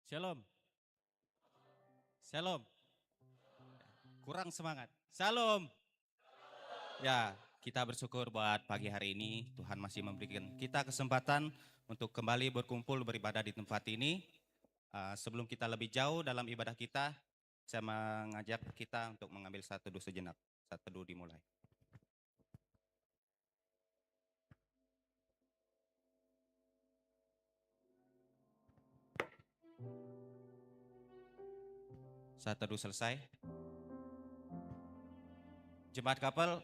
Shalom. Shalom. Kurang semangat. Shalom. Ya, kita bersyukur buat pagi hari ini Tuhan masih memberikan kita kesempatan untuk kembali berkumpul beribadah di tempat ini. Sebelum kita lebih jauh dalam ibadah kita, saya mengajak kita untuk mengambil satu teduh sejenak. Satu teduh dimulai. Saat teduh selesai, Jemaat Kapel,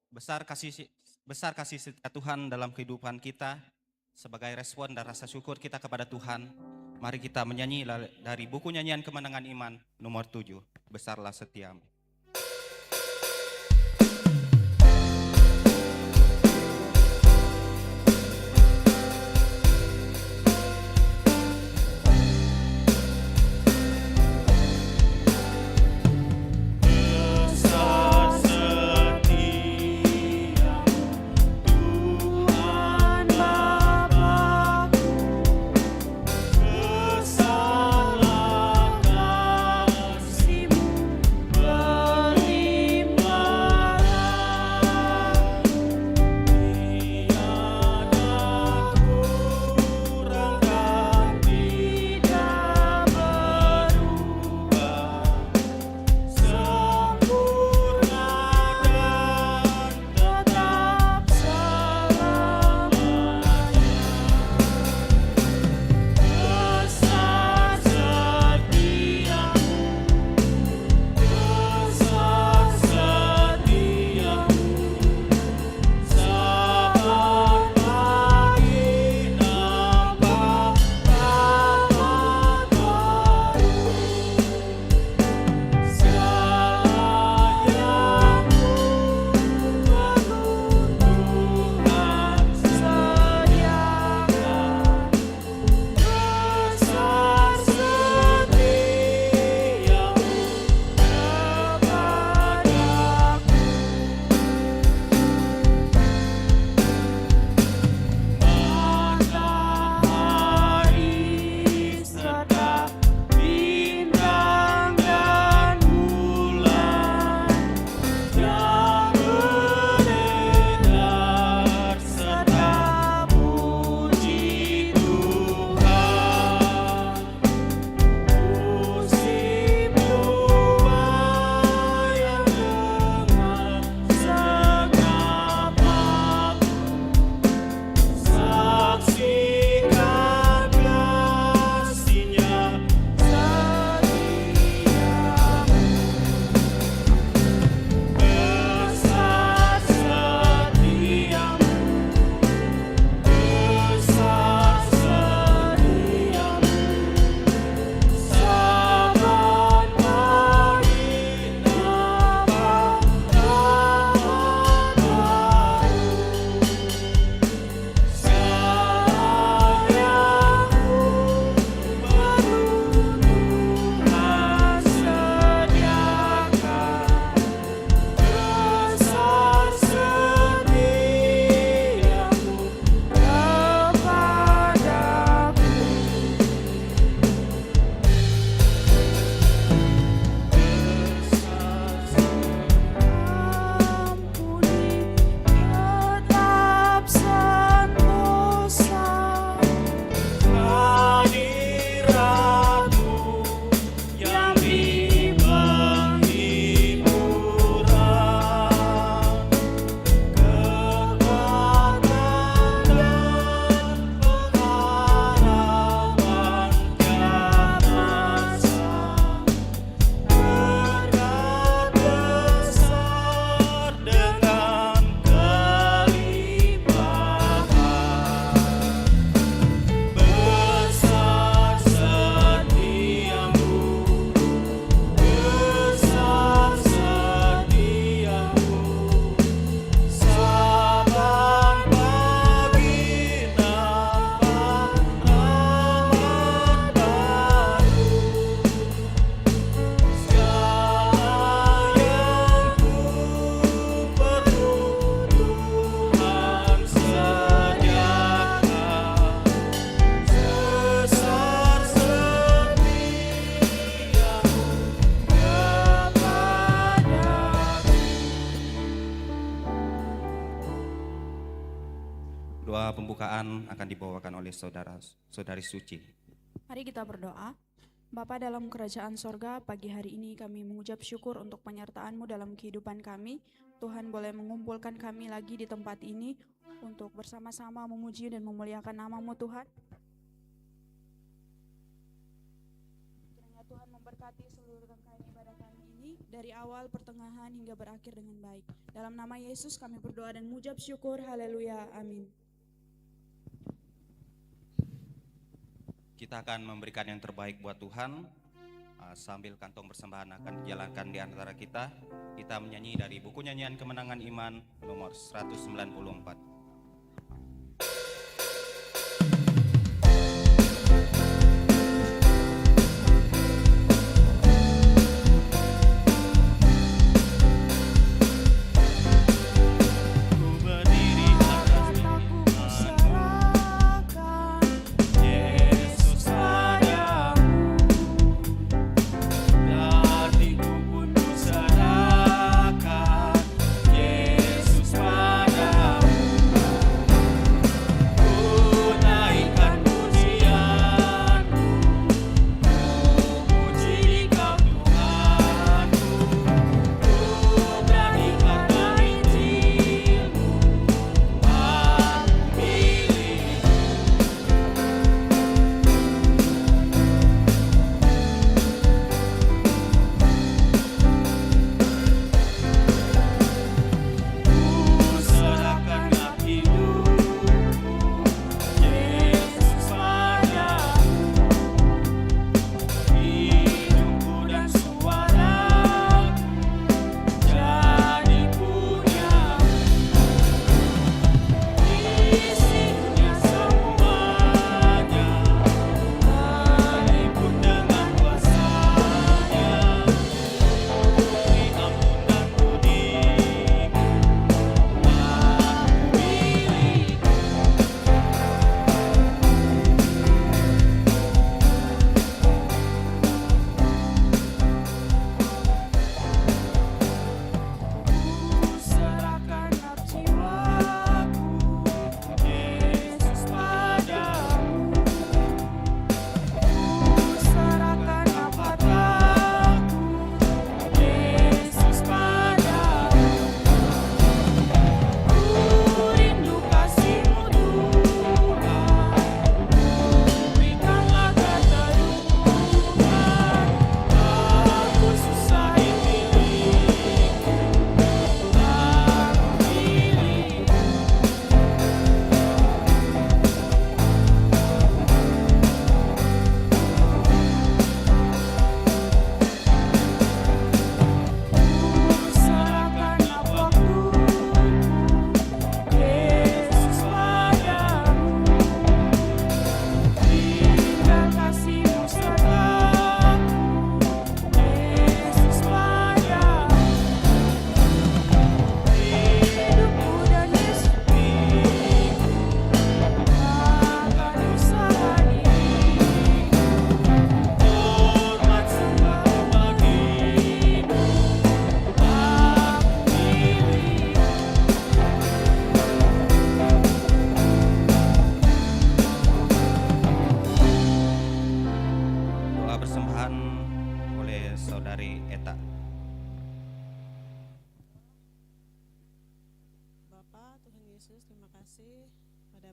besar kasih setia Tuhan dalam kehidupan kita. Sebagai respon dan rasa syukur kita kepada Tuhan, mari kita menyanyi dari buku nyanyian kemenangan iman nomor 7, Besarlah Setiamu. Besarlah kasih-Mu. Doa pembukaan akan dibawakan oleh saudari Suci. Mari kita berdoa. Bapa dalam kerajaan sorga, pagi hari ini kami mengucap syukur untuk penyertaan-Mu dalam kehidupan kami. Tuhan boleh mengumpulkan kami lagi di tempat ini untuk bersama-sama memuji dan memuliakan nama-Mu Tuhan. Kiranya Tuhan memberkati seluruh rangkaian ibadah kami ini dari awal, pertengahan hingga berakhir dengan baik. Dalam nama Yesus kami berdoa dan mengucap syukur. Haleluya. Amin. Kita akan memberikan yang terbaik buat Tuhan. Sambil kantong persembahan akan dijalankan di antara kita. Kita menyanyi dari buku nyanyian Kemenangan Iman nomor 194.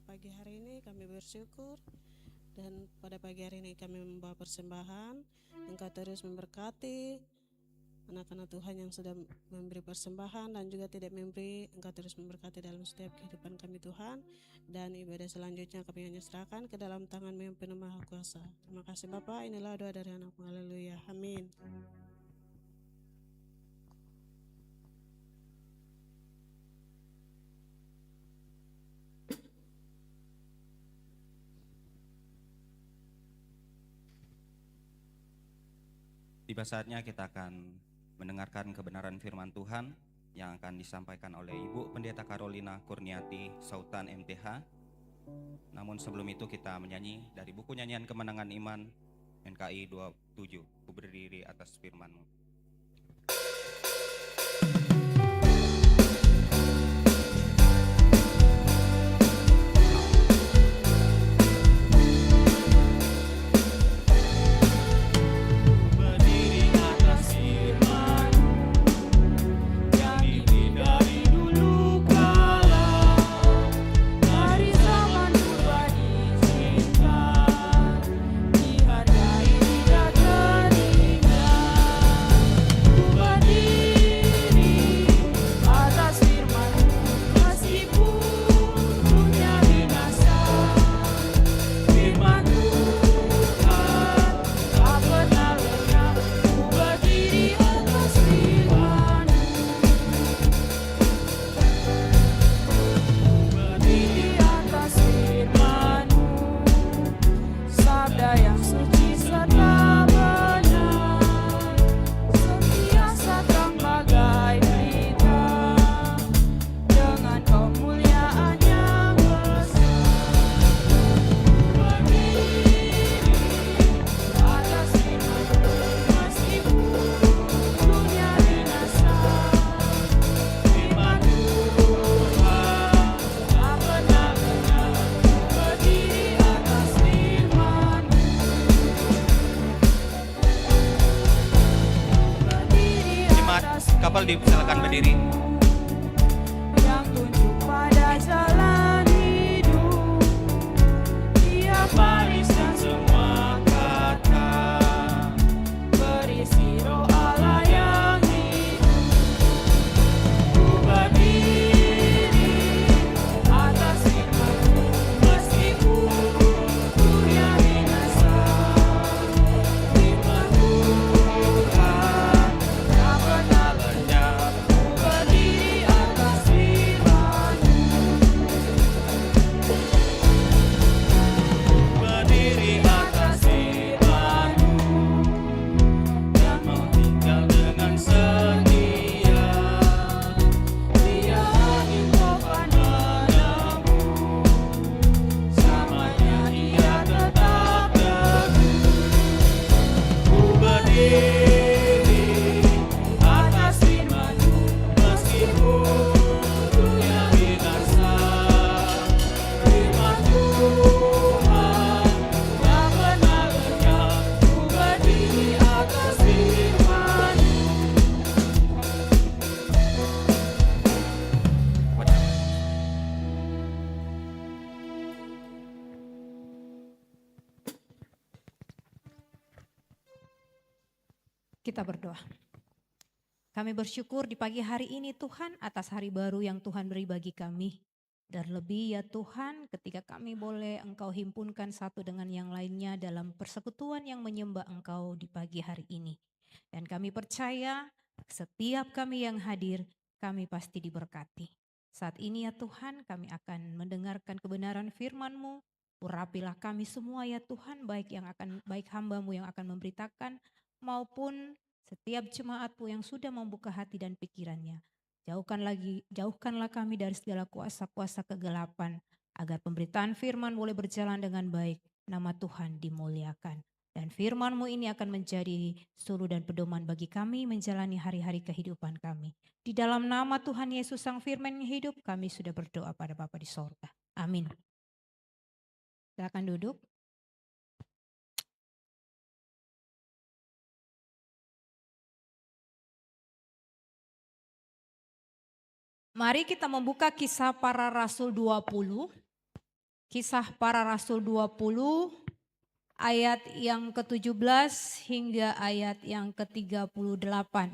Pagi hari ini kami bersyukur dan pada pagi hari ini kami membawa persembahan. Engkau terus memberkati anak-anak Tuhan yang sudah memberi persembahan dan juga tidak memberi. Engkau terus memberkati dalam setiap kehidupan kami Tuhan. Dan ibadah selanjutnya kami hanya serahkan ke dalam tangan-Mu yang penuh maha kuasa. Terima kasih Bapa, inilah doa dari anak-Mu. Haleluya, amin. Tiba saatnya kita akan mendengarkan kebenaran firman Tuhan yang akan disampaikan oleh Ibu Pendeta Carolina Kurniati, Sautan MTH. Namun sebelum itu kita menyanyi dari buku nyanyian Kemenangan Iman NKI 27, Ku berdiri atas firman-Mu. Philip, silakan berdiri. Yang tunjuk pada jalan hidup, Dia bariskan semua kata, berisi roh Allah yang hidup. Ku berdiri atas firman-Mu, meskipun dunia binasa. Firman Tuhan tak pernah lenyap. Ku berdiri atas firman-Mu. Berdiri atas firman-Mu dan mau tinggal dengan setia. Dia angin topan menembus, selamanya Ia tetap teguh. Ku berdiri atas firman-Mu, meskipun dunia binasa. Firman Tuhan tak pernah lenyap. Ku berdiri atas firman-Mu. Kita berdoa. Kami bersyukur di pagi hari ini Tuhan atas hari baru yang Tuhan beri bagi kami. Dan lebih ya Tuhan ketika kami boleh Engkau himpunkan satu dengan yang lainnya dalam persekutuan yang menyembah Engkau di pagi hari ini. Dan kami percaya setiap kami yang hadir kami pasti diberkati. Saat ini ya Tuhan kami akan mendengarkan kebenaran firman-Mu. Urapilah kami semua ya Tuhan, baik hamba-Mu yang akan memberitakan maupun setiap jemaat-Mu yang sudah membuka hati dan pikirannya. Jauhkanlah kami dari segala kuasa-kuasa kegelapan, agar pemberitaan firman boleh berjalan dengan baik, nama Tuhan dimuliakan. Dan firman-Mu ini akan menjadi suluh dan pedoman bagi kami menjalani hari-hari kehidupan kami. Di dalam nama Tuhan Yesus Sang Firman yang hidup, kami sudah berdoa pada Bapa di sorga. Amin. Silakan duduk. Mari kita membuka Kisah Para Rasul 20. Kisah Para Rasul 20 ayat yang ke-17 hingga ayat yang ke-38.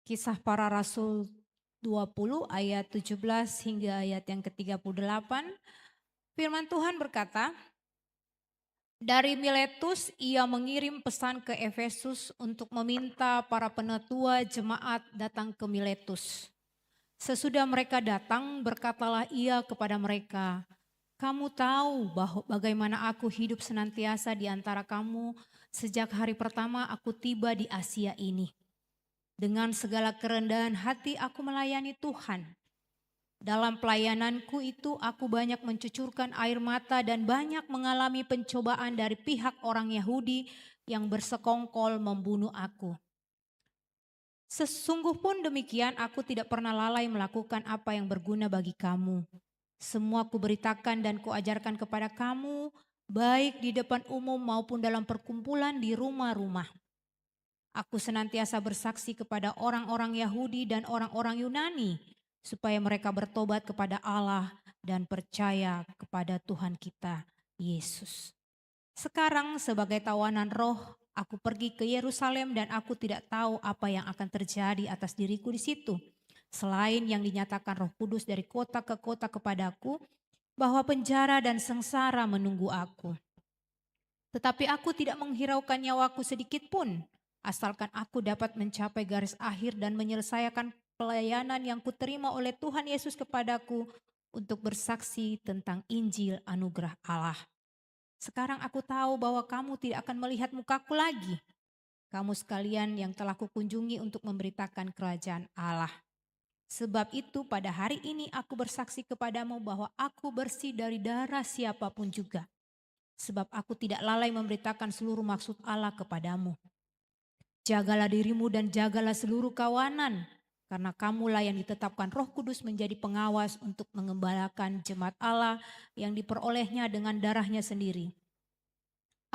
Kisah Para Rasul 20 ayat 17 hingga ayat yang ke-38. Firman Tuhan berkata, dari Miletus ia mengirim pesan ke Efesus untuk meminta para penatua jemaat datang ke Miletus. Sesudah mereka datang, berkatalah ia kepada mereka, kamu tahu bagaimana aku hidup senantiasa di antara kamu sejak hari pertama aku tiba di Asia ini. Dengan segala kerendahan hati aku melayani Tuhan. Dalam pelayananku itu aku banyak mencucurkan air mata dan banyak mengalami pencobaan dari pihak orang Yahudi yang bersekongkol membunuh aku. Sesungguh pun demikian aku tidak pernah lalai melakukan apa yang berguna bagi kamu. Semua kuberitakan dan kuajarkan kepada kamu, baik di depan umum maupun dalam perkumpulan di rumah-rumah. Aku senantiasa bersaksi kepada orang-orang Yahudi dan orang-orang Yunani, supaya mereka bertobat kepada Allah dan percaya kepada Tuhan kita, Yesus. Sekarang sebagai tawanan roh, aku pergi ke Yerusalem dan aku tidak tahu apa yang akan terjadi atas diriku di situ. Selain yang dinyatakan Roh Kudus dari kota ke kota kepadaku, bahwa penjara dan sengsara menunggu aku. Tetapi aku tidak menghiraukan nyawaku sedikit pun, asalkan aku dapat mencapai garis akhir dan menyelesaikan pelayanan yang kuterima oleh Tuhan Yesus kepadaku untuk bersaksi tentang Injil anugerah Allah. Sekarang aku tahu bahwa kamu tidak akan melihat mukaku lagi. Kamu sekalian yang telah kukunjungi untuk memberitakan kerajaan Allah. Sebab itu pada hari ini aku bersaksi kepadamu bahwa aku bersih dari darah siapapun juga. Sebab aku tidak lalai memberitakan seluruh maksud Allah kepadamu. Jagalah dirimu dan jagalah seluruh kawanan. Karena kamulah yang ditetapkan Roh Kudus menjadi pengawas untuk mengembalakan jemaat Allah yang diperolehnya dengan darahnya sendiri.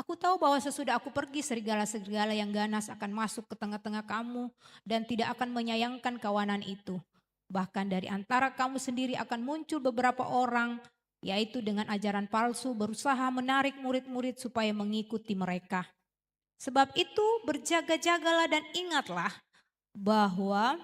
Aku tahu bahwa sesudah aku pergi serigala-serigala yang ganas akan masuk ke tengah-tengah kamu dan tidak akan menyayangkan kawanan itu. Bahkan dari antara kamu sendiri akan muncul beberapa orang, yaitu dengan ajaran palsu berusaha menarik murid-murid supaya mengikuti mereka. Sebab itu berjaga-jagalah dan ingatlah bahwa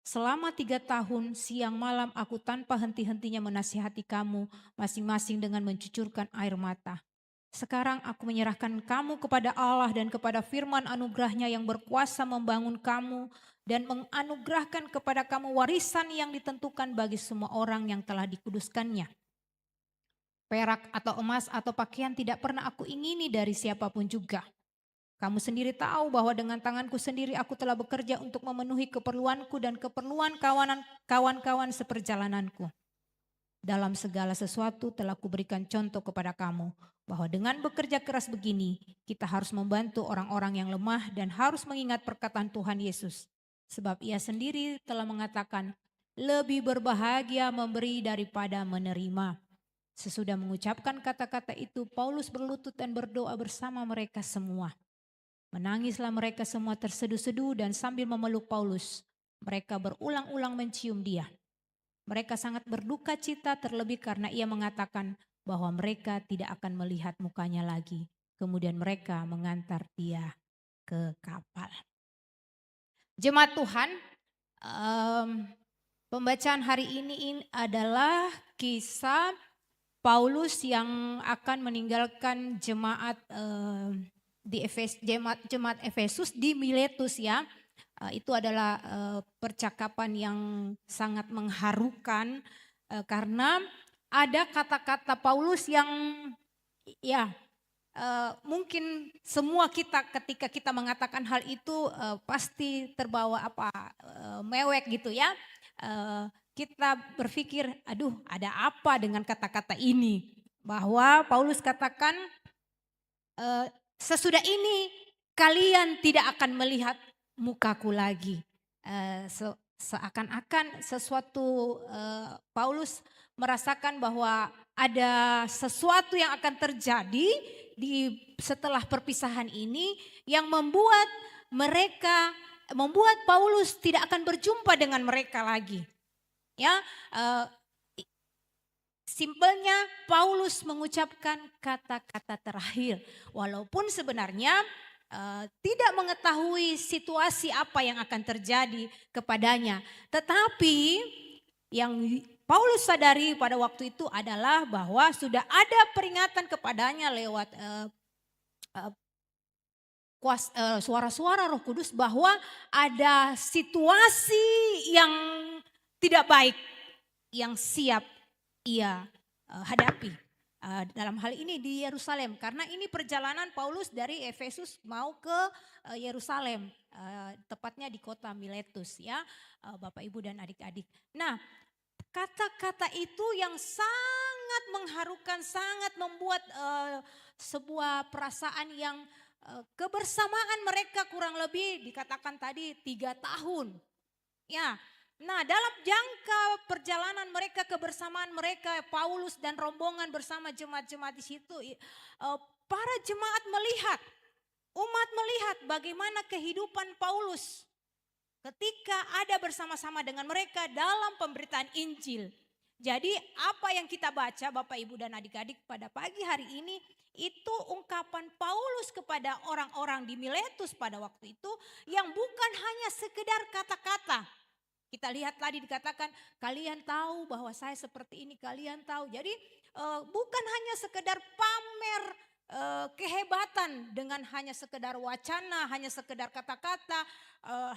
selama 3 tahun siang malam aku tanpa henti-hentinya menasihati kamu masing-masing dengan mencucurkan air mata. Sekarang aku menyerahkan kamu kepada Allah dan kepada firman anugerahnya yang berkuasa membangun kamu dan menganugerahkan kepada kamu warisan yang ditentukan bagi semua orang yang telah dikuduskannya. Perak atau emas atau pakaian tidak pernah aku ingini dari siapapun juga. Kamu sendiri tahu bahwa dengan tanganku sendiri aku telah bekerja untuk memenuhi keperluanku dan keperluan kawan-kawan seperjalananku. Dalam segala sesuatu telah kuberikan contoh kepada kamu bahwa dengan bekerja keras begini kita harus membantu orang-orang yang lemah dan harus mengingat perkataan Tuhan Yesus. Sebab ia sendiri telah mengatakan lebih berbahagia memberi daripada menerima. Sesudah mengucapkan kata-kata itu Paulus berlutut dan berdoa bersama mereka semua. Menangislah mereka semua terseduh-seduh dan sambil memeluk Paulus mereka berulang-ulang mencium dia. Mereka sangat berduka cita terlebih karena ia mengatakan bahwa mereka tidak akan melihat mukanya lagi. Kemudian mereka mengantar dia ke kapal. Jemaat Tuhan, pembacaan hari ini adalah kisah Paulus yang akan meninggalkan jemaat jemaat Efesus di Miletus ya. Itu adalah percakapan yang sangat mengharukan karena ada kata-kata Paulus yang ya mungkin semua kita ketika kita mengatakan hal itu pasti terbawa mewek gitu ya. Kita berpikir aduh ada apa dengan kata-kata ini. Bahwa Paulus katakan sesudah ini kalian tidak akan melihat mukaku lagi. Seakan-akan sesuatu Paulus merasakan bahwa ada sesuatu yang akan terjadi setelah perpisahan ini yang membuat Paulus tidak akan berjumpa dengan mereka lagi. Ya, simpelnya Paulus mengucapkan kata-kata terakhir walaupun sebenarnya tidak mengetahui situasi apa yang akan terjadi kepadanya. Tetapi yang Paulus sadari pada waktu itu adalah bahwa sudah ada peringatan kepadanya lewat suara-suara Roh Kudus bahwa ada situasi yang tidak baik yang siap ia hadapi. Dalam hal ini di Yerusalem karena ini perjalanan Paulus dari Efesus mau ke Yerusalem, tepatnya di kota Miletus ya, Bapak Ibu dan adik-adik. Nah, kata-kata itu yang sangat mengharukan, sangat membuat sebuah perasaan yang kebersamaan mereka kurang lebih dikatakan tadi 3 tahun. Ya. Nah, dalam jangka perjalanan mereka, kebersamaan mereka, Paulus dan rombongan bersama jemaat-jemaat di situ, para jemaat melihat, umat melihat bagaimana kehidupan Paulus ketika ada bersama-sama dengan mereka dalam pemberitaan Injil. Jadi apa yang kita baca Bapak Ibu dan adik-adik pada pagi hari ini itu ungkapan Paulus kepada orang-orang di Miletus pada waktu itu yang bukan hanya sekedar kata-kata. Kita lihat tadi dikatakan kalian tahu bahwa saya seperti ini, kalian tahu. Jadi bukan hanya sekedar pamer kehebatan dengan hanya sekedar wacana, hanya sekedar kata-kata,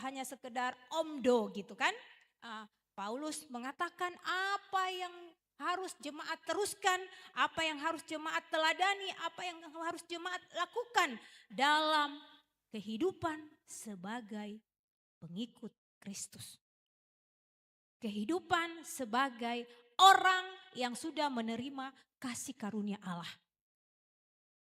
hanya sekedar omdo gitu kan. Paulus mengatakan apa yang harus jemaat teruskan, apa yang harus jemaat teladani, apa yang harus jemaat lakukan dalam kehidupan sebagai pengikut Kristus. Kehidupan sebagai orang yang sudah menerima kasih karunia Allah.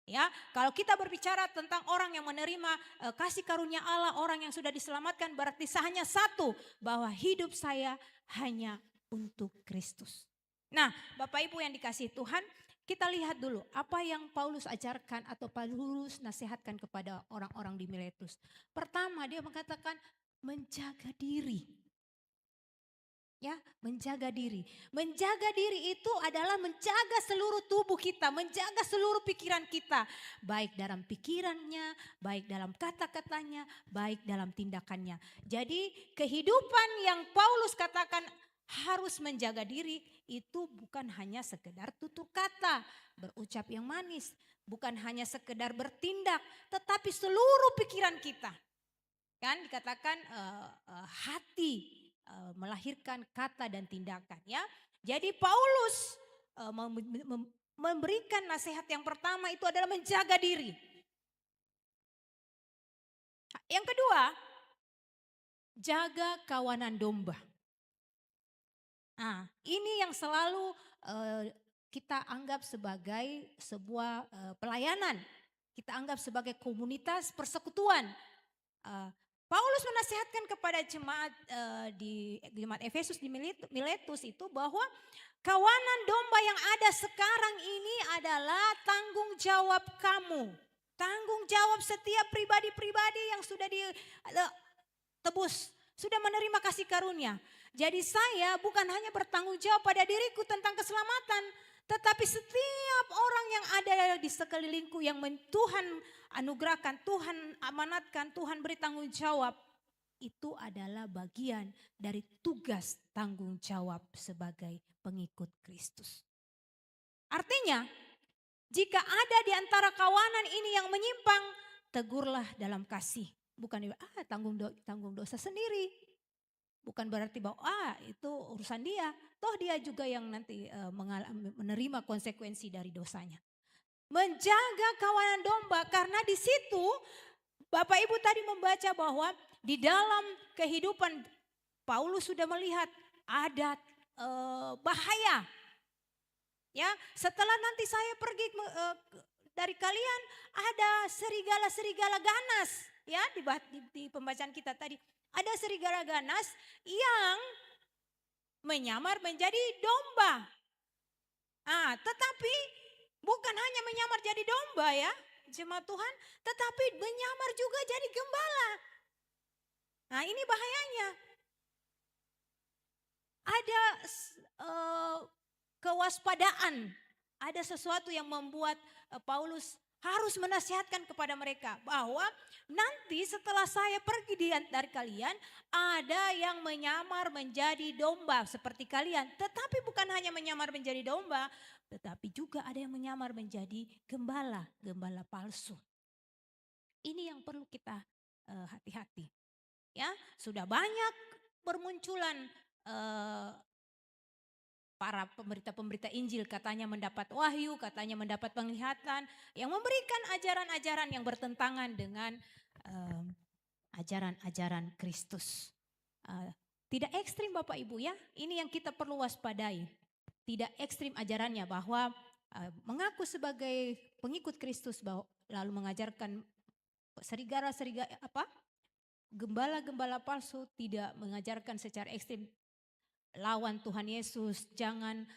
Ya, kalau kita berbicara tentang orang yang menerima kasih karunia Allah, orang yang sudah diselamatkan berarti hanya satu, bahwa hidup saya hanya untuk Kristus. Nah, Bapak Ibu yang dikasihi Tuhan, kita lihat dulu apa yang Paulus ajarkan atau Paulus nasihatkan kepada orang-orang di Miletus. Pertama, dia mengatakan menjaga diri. Ya, menjaga diri. Menjaga diri itu adalah menjaga seluruh tubuh kita, menjaga seluruh pikiran kita. Baik dalam pikirannya, baik dalam kata-katanya, baik dalam tindakannya. Jadi kehidupan yang Paulus katakan harus menjaga diri itu bukan hanya sekedar tutur kata, berucap yang manis. Bukan hanya sekedar bertindak, tetapi seluruh pikiran kita. Kan dikatakan hati melahirkan kata dan tindakan ya. Jadi Paulus memberikan nasihat yang pertama itu adalah menjaga diri. Yang kedua, jaga kawanan domba. Nah, ini yang selalu kita anggap sebagai sebuah pelayanan. Kita anggap sebagai komunitas persekutuan. Paulus menasihatkan kepada jemaat di jemaat Efesus di Miletus itu bahwa kawanan domba yang ada sekarang ini adalah tanggung jawab kamu. Tanggung jawab setiap pribadi-pribadi yang sudah ditebus, sudah menerima kasih karunia. Jadi saya bukan hanya bertanggung jawab pada diriku tentang keselamatan, tetapi setiap orang yang ada di sekelilingku yang Tuhan anugerahkan, Tuhan amanatkan, Tuhan beri tanggung jawab. Itu adalah bagian dari tugas tanggung jawab sebagai pengikut Kristus. Artinya, jika ada di antara kawanan ini yang menyimpang, tegurlah dalam kasih. Bukan tanggung dosa sendiri. Bukan berarti bahwa itu urusan dia. Toh dia juga yang nanti menerima konsekuensi dari dosanya. Menjaga kawanan domba karena di situ Bapak Ibu tadi membaca bahwa di dalam kehidupan Paulus sudah melihat ada bahaya. Ya, setelah nanti saya pergi dari kalian ada serigala-serigala ganas ya di pembacaan kita tadi. Ada serigala ganas yang menyamar menjadi domba. Tetapi bukan hanya menyamar jadi domba ya, jemaat Tuhan, tetapi menyamar juga jadi gembala. Nah, ini bahayanya. Ada kewaspadaan, ada sesuatu yang membuat Paulus harus menasihatkan kepada mereka bahwa nanti setelah saya pergi dari kalian ada yang menyamar menjadi domba seperti kalian. Tetapi bukan hanya menyamar menjadi domba, tetapi juga ada yang menyamar menjadi gembala palsu. Ini yang perlu kita hati-hati. Ya, sudah banyak bermunculan para pemberita-pemberita Injil katanya mendapat wahyu, katanya mendapat penglihatan yang memberikan ajaran-ajaran yang bertentangan dengan ajaran-ajaran Kristus. Tidak ekstrim Bapak Ibu ya, ini yang kita perlu waspadai. Tidak ekstrim ajarannya bahwa mengaku sebagai pengikut Kristus lalu mengajarkan gembala-gembala palsu, tidak mengajarkan secara ekstrim lawan Tuhan Yesus, jangan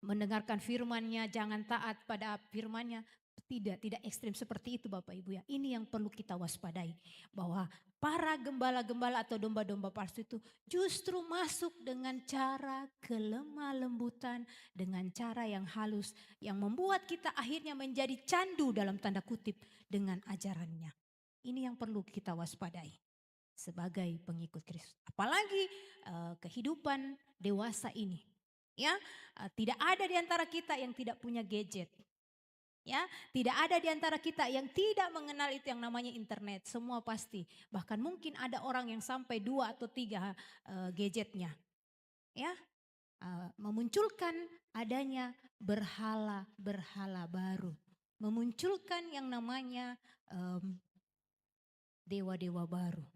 mendengarkan firman-Nya, jangan taat pada firman-Nya. Tidak ekstrim seperti itu Bapak Ibu ya. Ini yang perlu kita waspadai, bahwa para gembala-gembala atau domba-domba palsu itu justru masuk dengan cara kelemah lembutan, dengan cara yang halus, yang membuat kita akhirnya menjadi candu dalam tanda kutip dengan ajarannya. Ini yang perlu kita waspadai sebagai pengikut Kristus. Apalagi kehidupan dewasa ini. Ya, tidak ada di antara kita yang tidak punya gadget. Ya, tidak ada di antara kita yang tidak mengenal itu yang namanya internet. Semua pasti. Bahkan mungkin ada orang yang sampai 2 atau 3 gadgetnya. Ya, memunculkan adanya berhala-berhala baru. Memunculkan yang namanya dewa-dewa baru.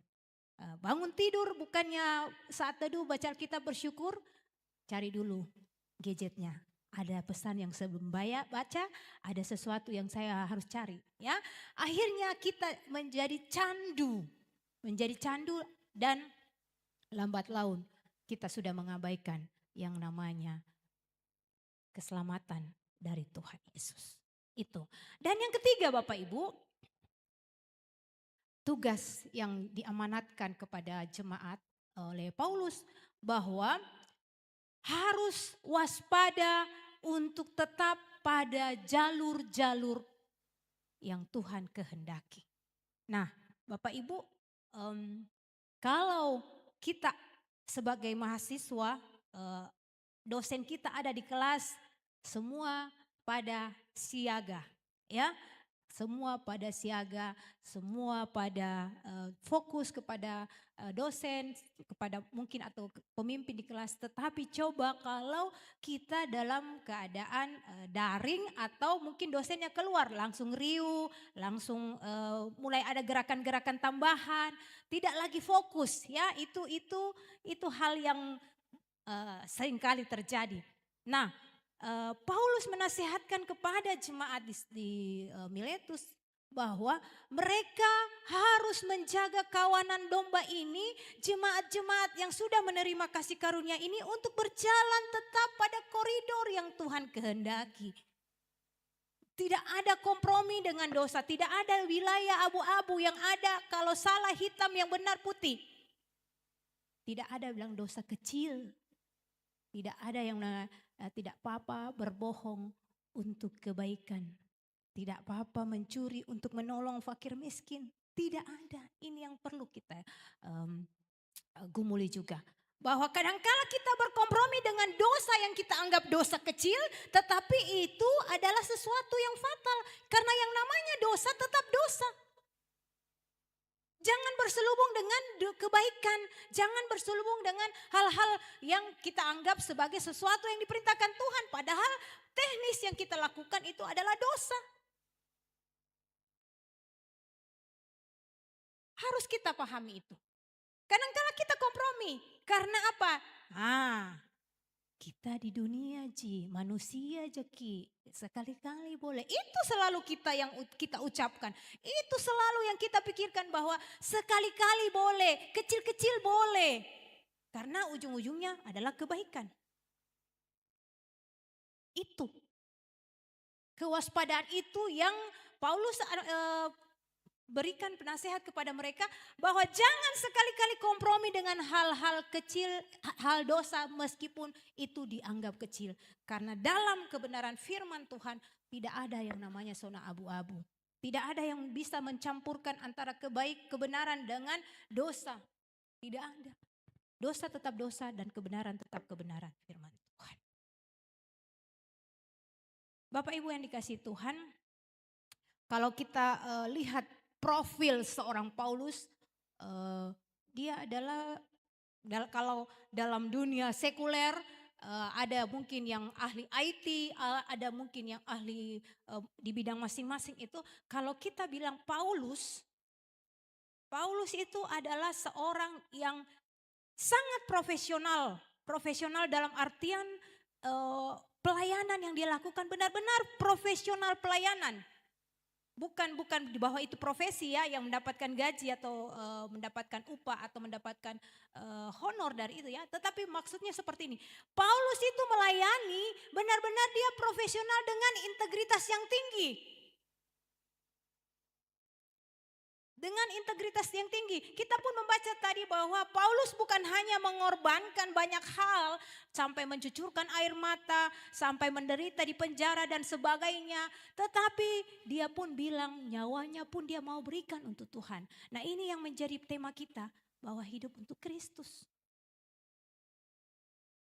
Bangun tidur bukannya saat teduh baca Alkitab bersyukur, cari dulu gadgetnya. Ada pesan yang sebelum baca, ada sesuatu yang saya harus cari. Ya, akhirnya kita menjadi candu dan lambat laun kita sudah mengabaikan yang namanya keselamatan dari Tuhan Yesus. Itu. Dan yang ketiga Bapak Ibu, tugas yang diamanatkan kepada jemaat oleh Paulus bahwa harus waspada untuk tetap pada jalur-jalur yang Tuhan kehendaki. Nah, Bapak Ibu, kalau kita sebagai mahasiswa, dosen kita ada di kelas, semua pada siaga, ya. Semua pada siaga, semua pada fokus kepada dosen, kepada mungkin atau pemimpin di kelas. Tetapi coba kalau kita dalam keadaan daring atau mungkin dosennya keluar langsung riuh, langsung mulai ada gerakan-gerakan tambahan, tidak lagi fokus, ya itu hal yang seringkali terjadi. Nah, Paulus menasihatkan kepada jemaat di Miletus bahwa mereka harus menjaga kawanan domba ini, jemaat-jemaat yang sudah menerima kasih karunia ini untuk berjalan tetap pada koridor yang Tuhan kehendaki. Tidak ada kompromi dengan dosa, tidak ada wilayah abu-abu yang ada kalau salah hitam yang benar putih. Tidak ada bilang dosa kecil. Tidak ada yang tidak apa-apa berbohong untuk kebaikan. Tidak apa-apa mencuri untuk menolong fakir miskin. Tidak ada. Ini yang perlu kita gumuli juga. Bahwa kadangkala kita berkompromi dengan dosa yang kita anggap dosa kecil. Tetapi itu adalah sesuatu yang fatal. Karena yang namanya dosa tetap dosa. Jangan berselubung dengan kebaikan. Jangan berselubung dengan hal-hal yang kita anggap sebagai sesuatu yang diperintahkan Tuhan. Padahal teknis yang kita lakukan itu adalah dosa. Harus kita pahami itu. Kadang-kadang kita kompromi. Karena apa? Kita di dunia manusia Ki. Sekali-kali boleh. Itu selalu kita ucapkan. Itu selalu yang kita pikirkan bahwa sekali-kali boleh, kecil-kecil boleh. Karena ujung-ujungnya adalah kebaikan. Itu. Kewaspadaan itu yang Paulus berikan penasehat kepada mereka bahwa jangan sekali-kali kompromi dengan hal-hal kecil, hal dosa meskipun itu dianggap kecil. Karena dalam kebenaran firman Tuhan tidak ada yang namanya zona abu-abu. Tidak ada yang bisa mencampurkan antara kebenaran dengan dosa. Tidak ada. Dosa tetap dosa dan kebenaran tetap kebenaran firman Tuhan. Bapak Ibu yang dikasihi Tuhan, kalau kita lihat profil seorang Paulus, dia adalah kalau dalam dunia sekuler ada mungkin yang ahli IT, ada mungkin yang ahli di bidang masing-masing itu. Kalau kita bilang Paulus itu adalah seorang yang sangat profesional. Profesional dalam artian pelayanan yang dia lakukan benar-benar profesional pelayanan. Bukan di bawah itu profesi ya yang mendapatkan gaji atau mendapatkan upah atau mendapatkan honor dari itu ya. Tetapi maksudnya seperti ini. Paulus itu melayani benar-benar dia profesional dengan integritas yang tinggi. Dengan integritas yang tinggi. Kita pun membaca tadi bahwa Paulus bukan hanya mengorbankan banyak hal. Sampai mencucurkan air mata, sampai menderita di penjara dan sebagainya. Tetapi dia pun bilang nyawanya pun dia mau berikan untuk Tuhan. Nah ini yang menjadi tema kita. Bahwa hidup untuk Kristus.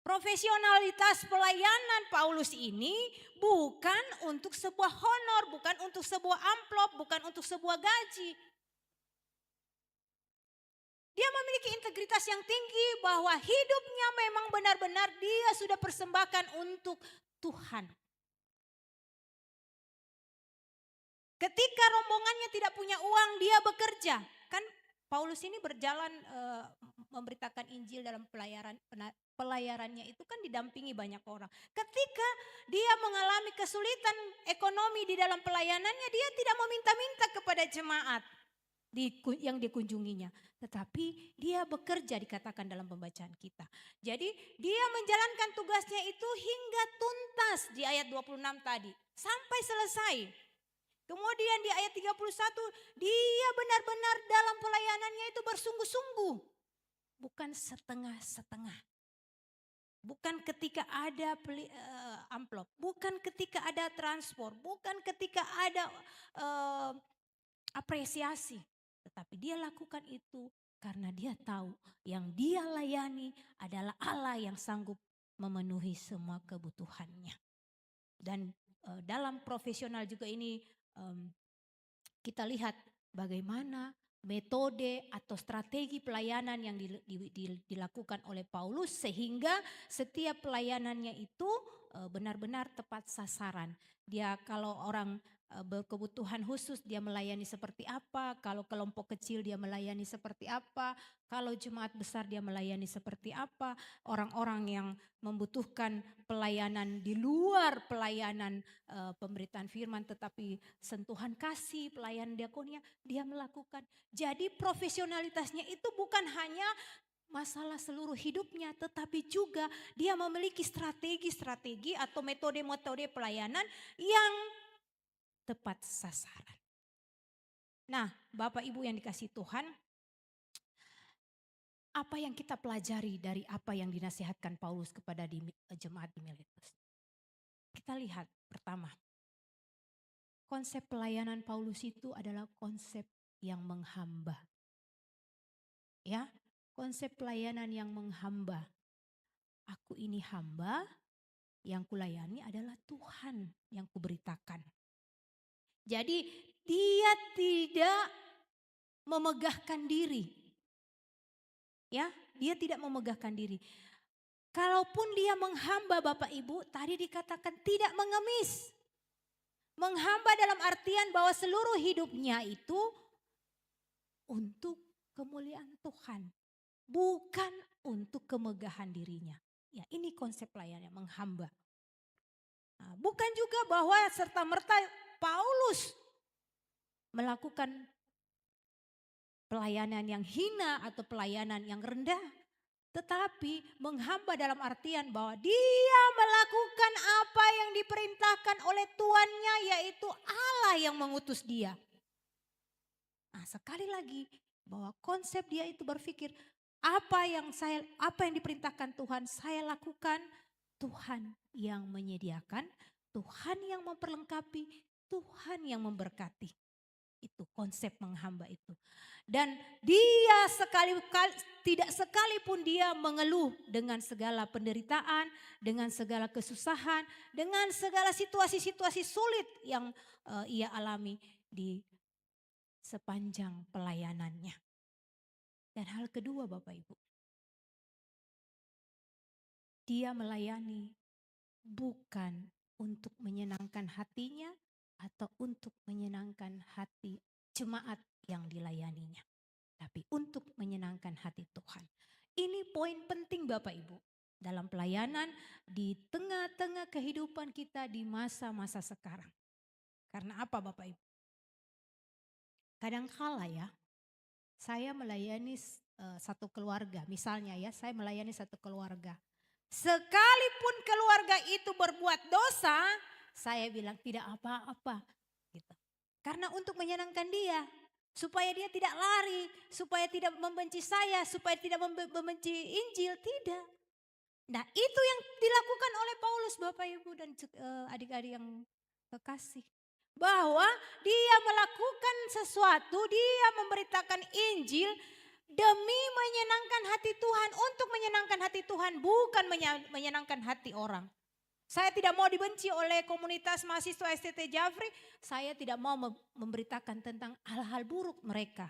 Profesionalitas pelayanan Paulus ini bukan untuk sebuah honor, bukan untuk sebuah amplop, bukan untuk sebuah gaji. Dia memiliki integritas yang tinggi bahwa hidupnya memang benar-benar dia sudah persembahkan untuk Tuhan. Ketika rombongannya tidak punya uang, dia bekerja. Kan Paulus ini berjalan memberitakan Injil dalam pelayarannya itu kan didampingi banyak orang. Ketika dia mengalami kesulitan ekonomi di dalam pelayanannya, dia tidak meminta-minta kepada jemaat. yang dikunjunginya. Tetapi dia bekerja dikatakan dalam pembacaan kita. Jadi dia menjalankan tugasnya itu hingga tuntas di ayat 26 tadi. Sampai selesai. Kemudian di ayat 31 dia benar-benar dalam pelayanannya itu bersungguh-sungguh. Bukan setengah-setengah. Bukan ketika ada amplop, bukan ketika ada transport, bukan ketika ada apresiasi. Tetapi dia lakukan itu karena dia tahu yang dia layani adalah Allah yang sanggup memenuhi semua kebutuhannya. Dan dalam profesional juga ini kita lihat bagaimana metode atau strategi pelayanan yang dilakukan oleh Paulus sehingga setiap pelayanannya itu benar-benar tepat sasaran. Dia kalau orang berkebutuhan khusus dia melayani seperti apa, kalau kelompok kecil dia melayani seperti apa, kalau jemaat besar dia melayani seperti apa, orang-orang yang membutuhkan pelayanan di luar pelayanan pemberitaan firman tetapi sentuhan kasih, pelayanan diakonia dia melakukan. Jadi profesionalitasnya itu bukan hanya masalah seluruh hidupnya, tetapi juga dia memiliki strategi-strategi atau metode-metode pelayanan yang tepat sasaran. Nah, Bapak Ibu yang dikasihi Tuhan, apa yang kita pelajari dari apa yang dinasihatkan Paulus kepada jemaat di Miletus? Kita lihat pertama, konsep pelayanan Paulus itu adalah konsep yang menghamba. Ya, konsep pelayanan yang menghamba. Aku ini hamba, yang kulayani adalah Tuhan yang kuberitakan. Jadi dia tidak memegahkan diri. Ya, dia tidak memegahkan diri. Kalaupun dia menghamba Bapak Ibu, tadi dikatakan tidak mengemis. Menghamba dalam artian bahwa seluruh hidupnya itu untuk kemuliaan Tuhan. Bukan untuk kemegahan dirinya. Ya, ini konsep pelayanan menghamba. Nah, bukan juga bahwa serta-merta Paulus melakukan pelayanan yang hina atau pelayanan yang rendah. Tetapi menghamba dalam artian bahwa dia melakukan apa yang diperintahkan oleh tuannya, yaitu Allah yang mengutus dia. Nah, sekali lagi bahwa konsep dia itu berpikir apa yang diperintahkan Tuhan saya lakukan, Tuhan yang menyediakan, Tuhan yang memperlengkapi, Tuhan yang memberkati. Itu konsep menghamba itu. Dan dia tidak sekalipun dia mengeluh dengan segala penderitaan, dengan segala kesusahan, dengan segala situasi-situasi sulit yang ia alami di sepanjang pelayanannya. Dan hal kedua Bapak Ibu, dia melayani bukan untuk menyenangkan hatinya atau untuk menyenangkan hati jemaat yang dilayaninya, tapi untuk menyenangkan hati Tuhan. Ini poin penting Bapak Ibu dalam pelayanan di tengah-tengah kehidupan kita di masa-masa sekarang. Karena apa Bapak Ibu? Kadangkala ya, saya melayani satu keluarga, misalnya ya, saya melayani satu keluarga. Sekalipun keluarga itu berbuat dosa, saya bilang tidak apa-apa gitu. Karena untuk menyenangkan dia, supaya dia tidak lari, supaya tidak membenci saya, supaya tidak membenci Injil, tidak. Nah, itu yang dilakukan oleh Paulus Bapak Ibu dan adik-adik yang kekasih. Bahwa dia melakukan sesuatu, dia memberitakan Injil demi menyenangkan hati Tuhan, untuk menyenangkan hati Tuhan, bukan menyenangkan hati orang. Saya tidak mau dibenci oleh komunitas mahasiswa STT Jafri, saya tidak mau memberitakan tentang hal-hal buruk mereka.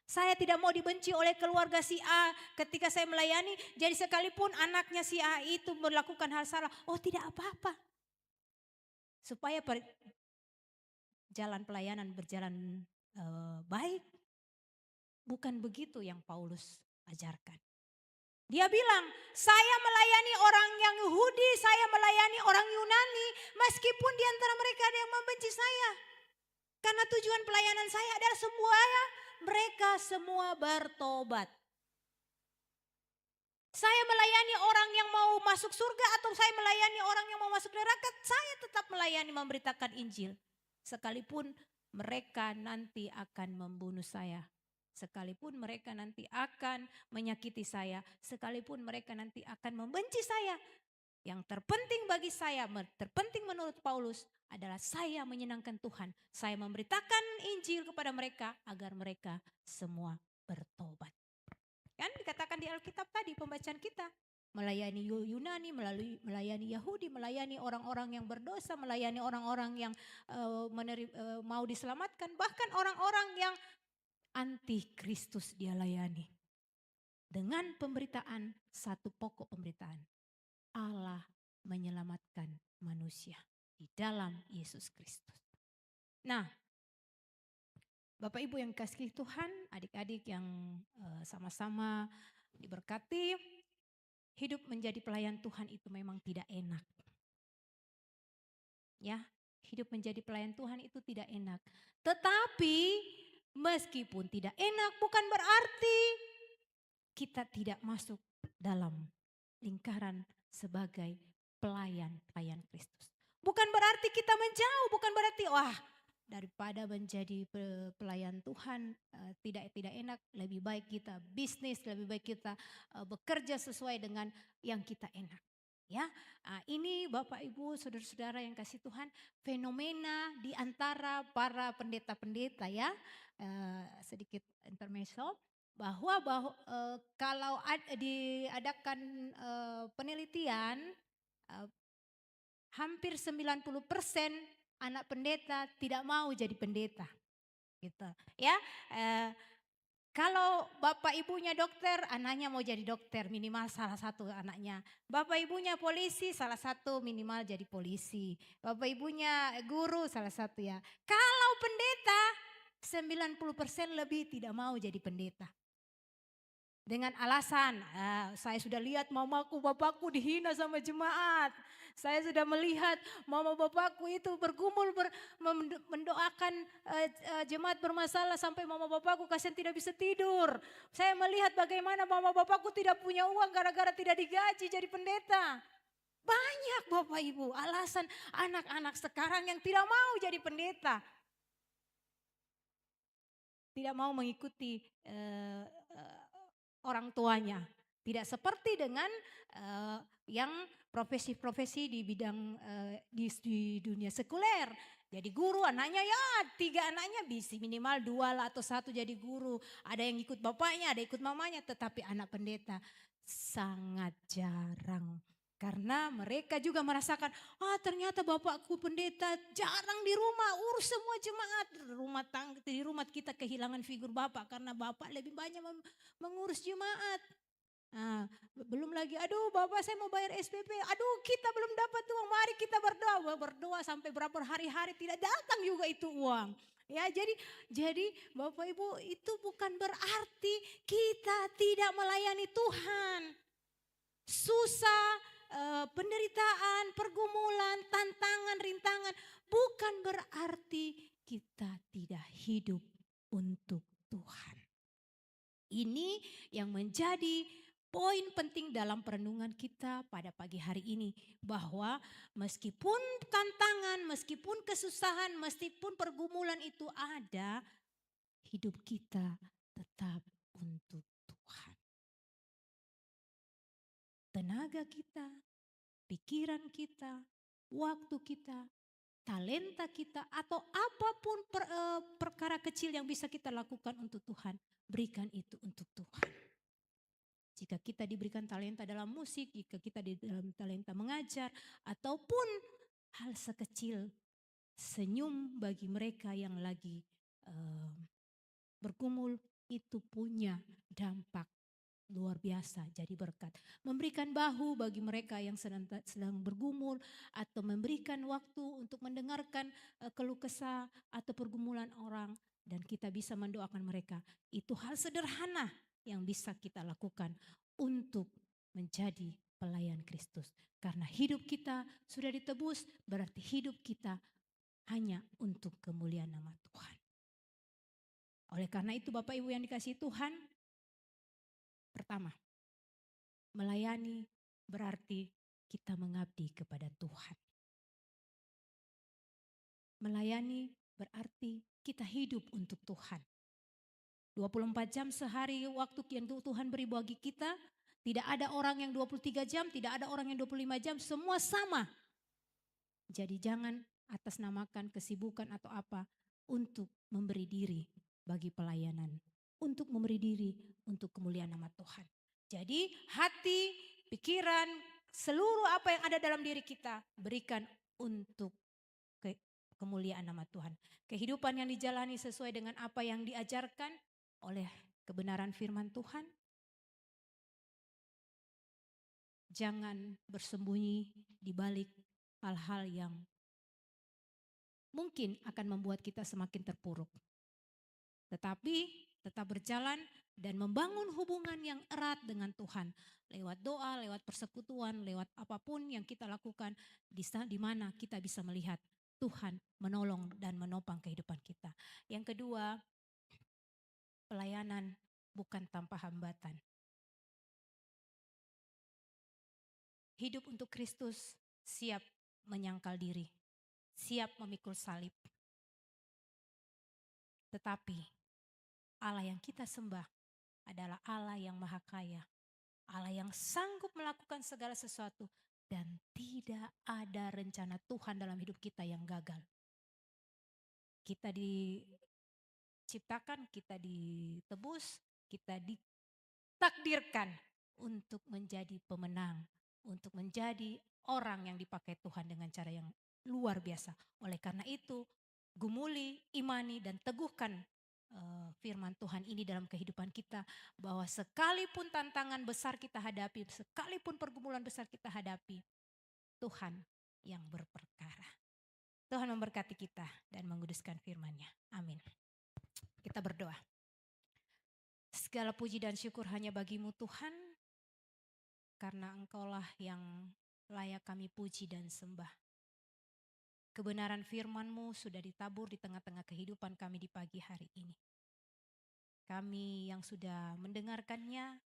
Saya tidak mau dibenci oleh keluarga si A ketika saya melayani, jadi sekalipun anaknya si A itu melakukan hal salah, oh tidak apa-apa. Supaya jalan pelayanan berjalan baik. Bukan begitu yang Paulus ajarkan. Dia bilang, saya melayani orang yang Yahudi, saya melayani orang Yunani, meskipun di antara mereka ada yang membenci saya. Karena tujuan pelayanan saya adalah mereka semua bertobat. Saya melayani orang yang mau masuk surga atau saya melayani orang yang mau masuk neraka, saya tetap melayani memberitakan Injil. Sekalipun mereka nanti akan membunuh saya. Sekalipun mereka nanti akan menyakiti saya. Sekalipun mereka nanti akan membenci saya. Yang terpenting bagi saya, terpenting menurut Paulus adalah saya menyenangkan Tuhan. Saya memberitakan Injil kepada mereka agar mereka semua bertobat. Kan dikatakan di Alkitab tadi pembacaan kita. Melayani Yunani, melayani Yahudi, melayani orang-orang yang berdosa, melayani orang-orang yang mau diselamatkan. Bahkan orang-orang yang anti Kristus dia layani. Dengan pemberitaan, satu pokok pemberitaan. Allah menyelamatkan manusia di dalam Yesus Kristus. Nah, Bapak Ibu yang kasih Tuhan, adik-adik yang sama-sama diberkati, hidup menjadi pelayan Tuhan itu memang tidak enak. Ya, hidup menjadi pelayan Tuhan itu tidak enak. Tetapi meskipun tidak enak bukan berarti kita tidak masuk dalam lingkaran sebagai pelayan Kristus. Bukan berarti kita menjauh, bukan berarti wah daripada menjadi pelayan Tuhan tidak enak, lebih baik kita bisnis, lebih baik kita bekerja sesuai dengan yang kita enak. Ya, ini Bapak Ibu saudara-saudara yang kasih Tuhan, fenomena di antara para pendeta-pendeta ya, sedikit intermezzo bahwa kalau diadakan penelitian hampir 90% anak pendeta tidak mau jadi pendeta, gitu ya. Kalau bapak ibunya dokter, anaknya mau jadi dokter, minimal salah satu anaknya. Bapak ibunya polisi, salah satu minimal jadi polisi. Bapak ibunya guru, salah satu ya. Kalau pendeta, 90% lebih tidak mau jadi pendeta. Dengan alasan, saya sudah lihat mamaku, bapakku dihina sama jemaat. Saya sudah melihat mama bapakku itu bergumul mendoakan jemaat bermasalah sampai mama bapakku kasihan tidak bisa tidur. Saya melihat bagaimana mama bapakku tidak punya uang gara-gara tidak digaji jadi pendeta. Banyak Bapak Ibu alasan anak-anak sekarang yang tidak mau jadi pendeta. Tidak mau mengikuti orang tuanya. Tidak seperti dengan yang profesi-profesi di bidang di dunia sekuler. Jadi guru anaknya ya 3 anaknya bisa minimal 2 lah atau 1 jadi guru. Ada yang ikut bapaknya, ada yang ikut mamanya, tetapi anak pendeta sangat jarang. Karena mereka juga merasakan, ternyata bapakku pendeta jarang di rumah, urus semua jemaat. Di rumah kita kehilangan figur bapak karena bapak lebih banyak mengurus jemaat. Belum lagi, aduh bapak saya mau bayar SPP, aduh kita belum dapat uang, mari kita berdoa sampai berapa hari-hari tidak datang juga itu uang. Ya, jadi Bapak Ibu itu bukan berarti kita tidak melayani Tuhan. Susah, penderitaan, pergumulan, tantangan, rintangan bukan berarti kita tidak hidup untuk Tuhan. Ini yang menjadi poin penting dalam perenungan kita pada pagi hari ini, bahwa meskipun tantangan, meskipun kesusahan, meskipun pergumulan itu ada, hidup kita tetap untuk Tuhan. Tenaga kita, pikiran kita, waktu kita, talenta kita, atau apapun perkara kecil yang bisa kita lakukan untuk Tuhan, berikan itu untuk Tuhan. Jika kita diberikan talenta dalam musik, jika kita di dalam talenta mengajar, ataupun hal sekecil senyum bagi mereka yang lagi bergumul, itu punya dampak luar biasa, jadi berkat. Memberikan bahu bagi mereka yang sedang bergumul, atau memberikan waktu untuk mendengarkan keluh kesah atau pergumulan orang, dan kita bisa mendoakan mereka. Itu hal sederhana yang bisa kita lakukan untuk menjadi pelayan Kristus. Karena hidup kita sudah ditebus, berarti hidup kita hanya untuk kemuliaan nama Tuhan. Oleh karena itu Bapak Ibu yang dikasihi Tuhan, pertama, melayani berarti kita mengabdi kepada Tuhan. Melayani berarti kita hidup untuk Tuhan. 24 jam sehari waktu yang Tuhan beri bagi kita. Tidak ada orang yang 23 jam, tidak ada orang yang 25 jam, semua sama. Jadi jangan atasnamakan kesibukan atau apa untuk memberi diri bagi pelayanan. Untuk memberi diri untuk kemuliaan nama Tuhan. Jadi hati, pikiran, seluruh apa yang ada dalam diri kita berikan untuk kemuliaan nama Tuhan. Kehidupan yang dijalani sesuai dengan apa yang diajarkan oleh kebenaran firman Tuhan. Jangan bersembunyi di balik hal-hal yang mungkin akan membuat kita semakin terpuruk. Tetapi tetap berjalan dan membangun hubungan yang erat dengan Tuhan. Lewat doa, lewat persekutuan, lewat apapun yang kita lakukan, di mana kita bisa melihat Tuhan menolong dan menopang kehidupan kita. Yang kedua, pelayanan bukan tanpa hambatan. Hidup untuk Kristus, siap menyangkal diri, siap memikul salib. Tetapi Allah yang kita sembah adalah Allah yang maha kaya, Allah yang sanggup melakukan segala sesuatu dan tidak ada rencana Tuhan dalam hidup kita yang gagal. Kita diciptakan, kita ditebus, kita ditakdirkan untuk menjadi pemenang, untuk menjadi orang yang dipakai Tuhan dengan cara yang luar biasa. Oleh karena itu, gumuli, imani, dan teguhkan firman Tuhan ini dalam kehidupan kita, bahwa sekalipun tantangan besar kita hadapi, sekalipun pergumulan besar kita hadapi, Tuhan yang berperkara. Tuhan memberkati kita dan menguduskan firman-Nya. Amin. Kita berdoa. Segala puji dan syukur hanya bagi-Mu Tuhan, karena Engkaulah yang layak kami puji dan sembah. Kebenaran firman-Mu sudah ditabur di tengah-tengah kehidupan kami di pagi hari ini. Kami yang sudah mendengarkannya,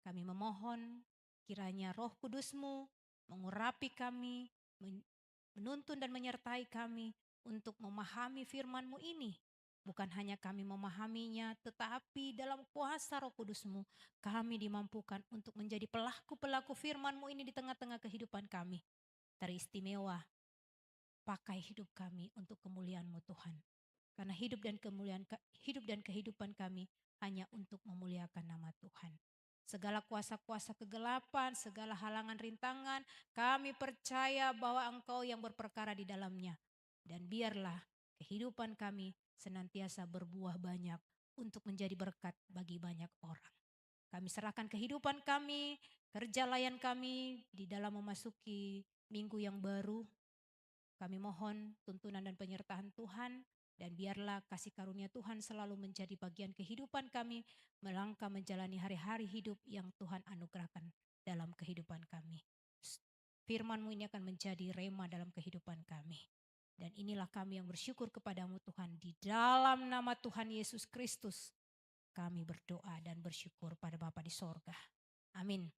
kami memohon kiranya Roh Kudus-Mu mengurapi kami, menuntun dan menyertai kami untuk memahami firman-Mu ini. Bukan hanya kami memahaminya, tetapi dalam kuasa Roh Kudus-Mu kami dimampukan untuk menjadi pelaku-pelaku firman-Mu ini di tengah-tengah kehidupan kami. Teristimewa, pakai hidup kami untuk kemuliaan-Mu Tuhan. Karena hidup dan kehidupan kami hanya untuk memuliakan nama Tuhan. Segala kuasa-kuasa kegelapan, segala halangan rintangan, kami percaya bahwa Engkau yang berperkara di dalamnya. Dan biarlah kehidupan kami senantiasa berbuah banyak untuk menjadi berkat bagi banyak orang. Kami serahkan kehidupan kami, kerja layan kami di dalam memasuki minggu yang baru. Kami mohon tuntunan dan penyertaan Tuhan, dan biarlah kasih karunia Tuhan selalu menjadi bagian kehidupan kami, melangkah menjalani hari-hari hidup yang Tuhan anugerahkan dalam kehidupan kami. Firman-Mu ini akan menjadi rema dalam kehidupan kami. Dan inilah kami yang bersyukur kepadamu Tuhan, di dalam nama Tuhan Yesus Kristus. Kami berdoa dan bersyukur pada Bapa di sorga. Amin.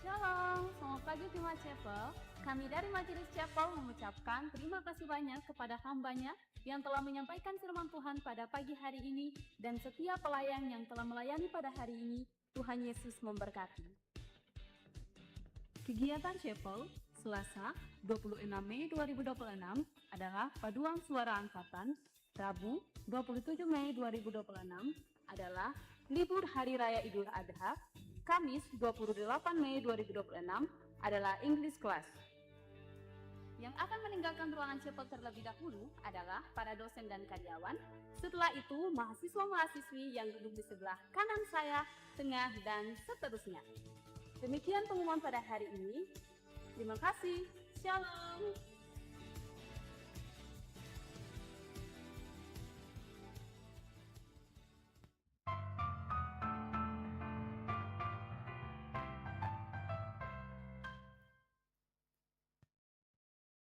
Shalom, selamat pagi Jemaat Chapel. Kami dari Majelis Chapel mengucapkan terima kasih banyak kepada hambanya yang telah menyampaikan firman Tuhan pada pagi hari ini, dan setiap pelayan yang telah melayani pada hari ini. Tuhan Yesus memberkati. Kegiatan Chapel Selasa 26 Mei 2026 adalah paduan suara angkatan, Rabu 27 Mei 2026 adalah libur Hari Raya Idul Adha, Kamis 28 Mei 2026 adalah English Class. Yang akan meninggalkan ruangan chapel terlebih dahulu adalah para dosen dan karyawan. Setelah itu, mahasiswa-mahasiswi yang duduk di sebelah kanan saya, tengah, dan seterusnya. Demikian pengumuman pada hari ini. Terima kasih. Shalom.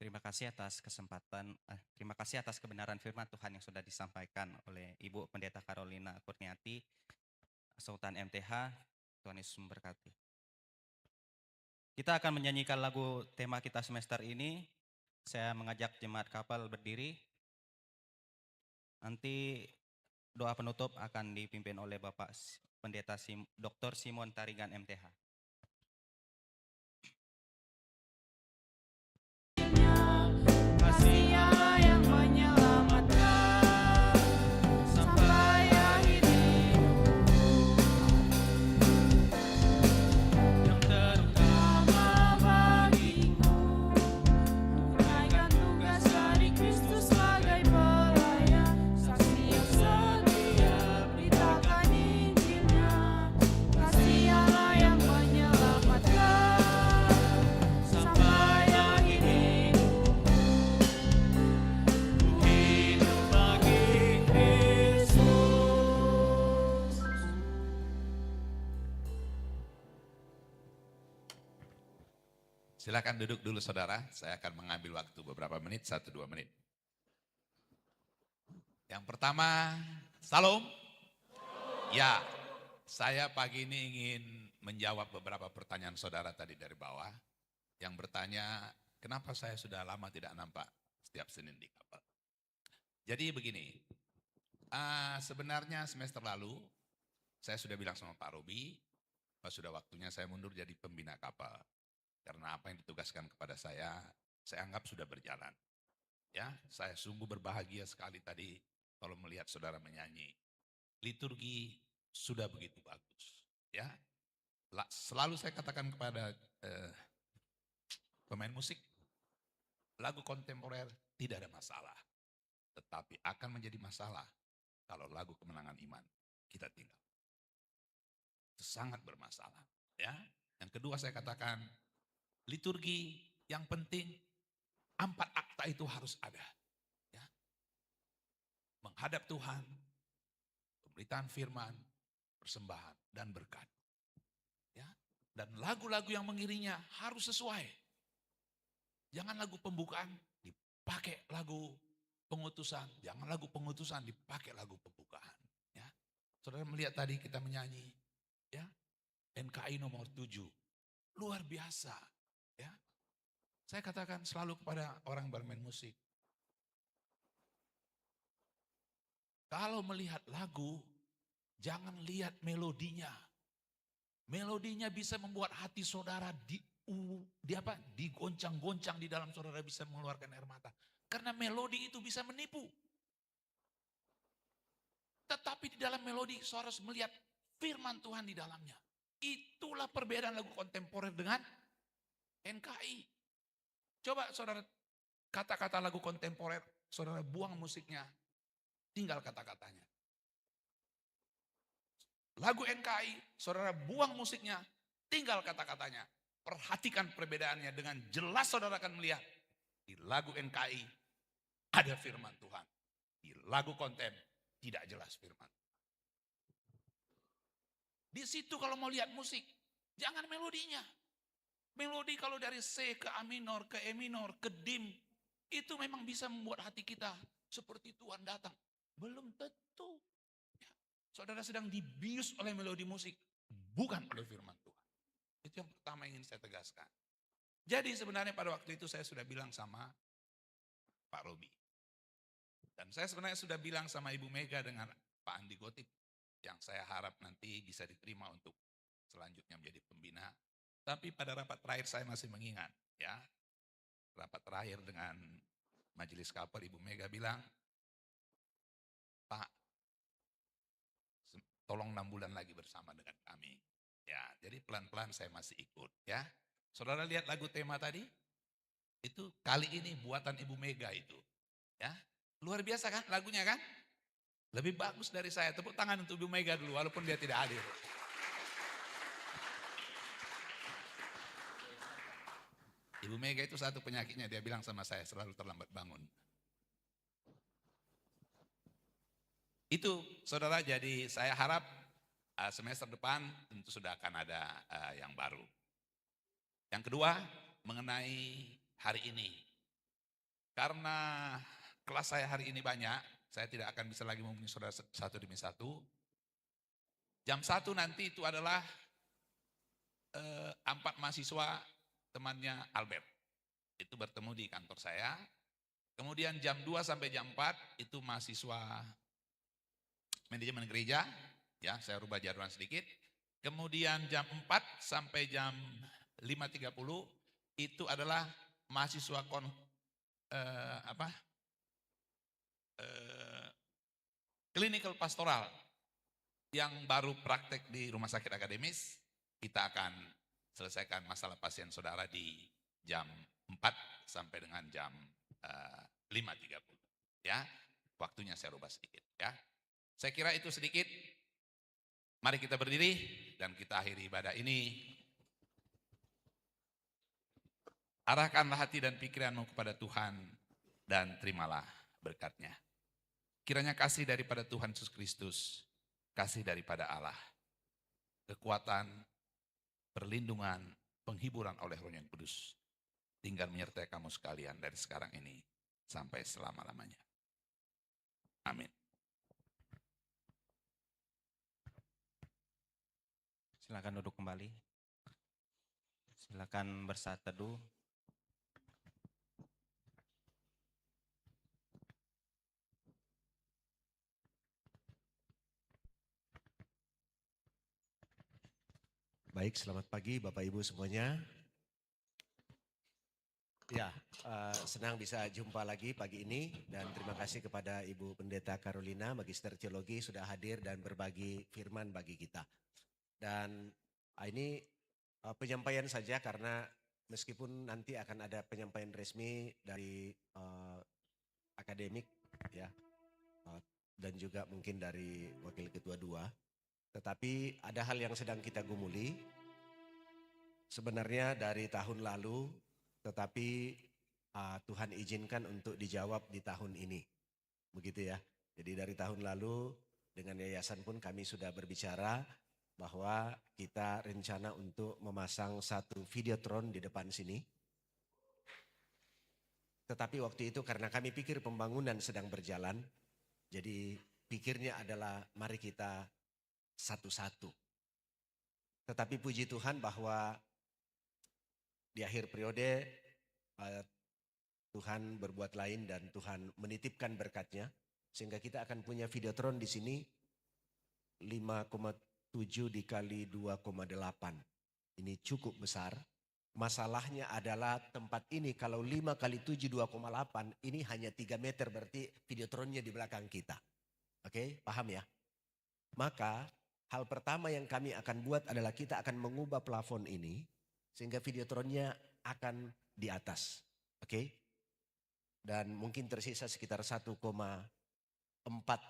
Terima kasih atas kebenaran firman Tuhan yang sudah disampaikan oleh Ibu Pendeta Carolina Kurniati, Sultan MTH. Tuhan Yesus memberkati. Kita akan menyanyikan lagu tema kita semester ini. Saya mengajak jemaat kapal berdiri. Nanti doa penutup akan dipimpin oleh Bapak Pendeta Dr. Simon Tarigan MTH. Kasih Allah yang menyelamatkan sampai akhir hidupku. Yang terutama bagimu, tunaikan tugas dari Kristus sebagai pelayan, saksi yang setia beritakan Injilnya. Kasih Allah yang menyelamatkan sampai akhir hidupku. Hidup bagi Kristus. Silakan duduk dulu saudara, saya akan mengambil waktu beberapa menit, 1-2 menit. Yang pertama, salam. Ya, saya pagi ini ingin menjawab beberapa pertanyaan saudara tadi dari bawah. Yang bertanya, kenapa saya sudah lama tidak nampak setiap Senin di kapal. Jadi begini, sebenarnya semester lalu saya sudah bilang sama Pak Robi, sudah waktunya saya mundur jadi pembina kapal. Karena apa yang ditugaskan kepada saya anggap sudah berjalan. Ya, saya sungguh berbahagia sekali tadi kalau melihat saudara menyanyi. Liturgi sudah begitu bagus. Ya, selalu saya katakan kepada pemain musik, lagu kontemporer tidak ada masalah. Tetapi akan menjadi masalah kalau lagu kemenangan iman kita tinggal. Itu sangat bermasalah. Ya, yang kedua saya katakan, liturgi yang penting 4 akta itu harus ada. Ya. Menghadap Tuhan, pemberitaan firman, persembahan, dan berkat. Ya. Dan lagu-lagu yang mengiringnya harus sesuai. Jangan lagu pembukaan dipakai lagu pengutusan, jangan lagu pengutusan dipakai lagu pembukaan. Ya. Saudara melihat tadi kita menyanyi, ya, NKI nomor 7, luar biasa. Ya, saya katakan selalu kepada orang bermain musik, kalau melihat lagu, jangan lihat melodinya. Melodinya bisa membuat hati saudara digoncang-goncang di dalam saudara bisa mengeluarkan air mata. Karena melodi itu bisa menipu. Tetapi di dalam melodi saudara harus melihat firman Tuhan di dalamnya. Itulah perbedaan lagu kontemporer dengan NKI. Coba saudara kata-kata lagu kontemporer, saudara buang musiknya, tinggal kata-katanya. Lagu NKI, saudara buang musiknya, tinggal kata-katanya. Perhatikan perbedaannya dengan jelas saudara akan melihat. Di lagu NKI ada firman Tuhan. Di lagu kontem tidak jelas firman. Di situ kalau mau lihat musik, jangan melodinya. Melodi kalau dari C ke A minor, ke E minor, ke dim, itu memang bisa membuat hati kita seperti Tuhan datang. Belum tentu. Ya, saudara sedang dibius oleh melodi musik, bukan oleh firman Tuhan. Itu yang pertama ingin saya tegaskan. Jadi sebenarnya pada waktu itu saya sudah bilang sama Pak Robi. Dan saya sebenarnya sudah bilang sama Ibu Mega dengan Pak Andi Gotip, yang saya harap nanti bisa diterima untuk selanjutnya menjadi pembina. Tapi pada rapat terakhir saya masih mengingat, ya, rapat terakhir dengan Majelis Kapal, Ibu Mega bilang, Pak, tolong 6 bulan lagi bersama dengan kami. Ya, jadi pelan-pelan saya masih ikut ya. Saudara lihat lagu tema tadi? Itu kali ini buatan Ibu Mega itu. Ya, luar biasa kan lagunya kan? Lebih bagus dari saya. Tepuk tangan untuk Ibu Mega dulu walaupun dia tidak hadir. Ibu Mega itu satu penyakitnya, dia bilang sama saya selalu terlambat bangun. Itu saudara, jadi saya harap semester depan tentu sudah akan ada yang baru. Yang kedua, mengenai hari ini. Karena kelas saya hari ini banyak, saya tidak akan bisa lagi menghubungi saudara satu demi satu. Jam 1 nanti itu adalah 4 mahasiswa temannya Albert. Itu bertemu di kantor saya. Kemudian jam 2 sampai jam 4 itu mahasiswa manajemen gereja. Ya, saya rubah jadwal sedikit. Kemudian jam 4 sampai jam 5.30 itu adalah mahasiswa clinical pastoral yang baru praktek di rumah sakit akademis. Kita akan selesaikan masalah pasien saudara di jam 4 sampai dengan jam 5.30. Ya, waktunya saya rubah sedikit ya. Saya kira itu sedikit. Mari kita berdiri dan kita akhiri ibadah ini. Arahkanlah hati dan pikiranmu kepada Tuhan dan terimalah berkat-Nya. Kiranya kasih daripada Tuhan Yesus Kristus, kasih daripada Allah, kekuatan, perlindungan, penghiburan oleh Roh yang Kudus, tinggal menyertai kamu sekalian dari sekarang ini sampai selama-lamanya. Amin. Silakan duduk kembali. Silakan bersaat teduh. Baik, selamat pagi Bapak Ibu semuanya. Ya, senang bisa jumpa lagi pagi ini dan terima kasih kepada Ibu Pendeta Carolina, Magister Teologi sudah hadir dan berbagi firman bagi kita. Dan ini penyampaian saja karena meskipun nanti akan ada penyampaian resmi dari akademik ya dan juga mungkin dari Wakil Ketua 2. Tetapi ada hal yang sedang kita gumuli, sebenarnya dari tahun lalu, tetapi Tuhan izinkan untuk dijawab di tahun ini. Begitu ya, jadi dari tahun lalu dengan yayasan pun kami sudah berbicara bahwa kita rencana untuk memasang satu videotron di depan sini. Tetapi waktu itu karena kami pikir pembangunan sedang berjalan, jadi pikirnya adalah mari kita satu-satu. Tetapi puji Tuhan bahwa di akhir periode Tuhan berbuat lain dan Tuhan menitipkan berkat-Nya sehingga kita akan punya videotron di sini 5,7 dikali 2,8. Ini cukup besar. Masalahnya adalah tempat ini kalau 5 kali 7 2,8 ini hanya 3 meter berarti videotronnya di belakang kita. Oke, paham ya? Maka hal pertama yang kami akan buat adalah kita akan mengubah plafon ini sehingga videotronnya akan di atas. Oke? Dan mungkin tersisa sekitar 1,4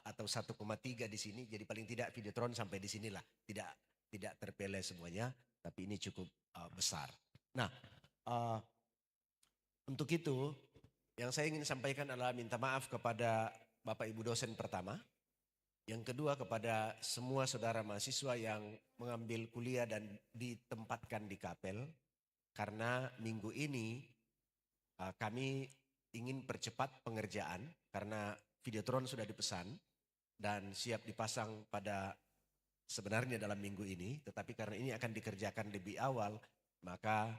atau 1,3 di sini. Jadi paling tidak videotron sampai di sinilah. Tidak terpele semuanya, tapi ini cukup besar. Nah, untuk itu yang saya ingin sampaikan adalah minta maaf kepada Bapak Ibu dosen pertama. Yang kedua kepada semua saudara mahasiswa yang mengambil kuliah dan ditempatkan di Kapel. Karena minggu ini kami ingin percepat pengerjaan karena videotron sudah dipesan dan siap dipasang pada sebenarnya dalam minggu ini. Tetapi karena ini akan dikerjakan lebih awal, maka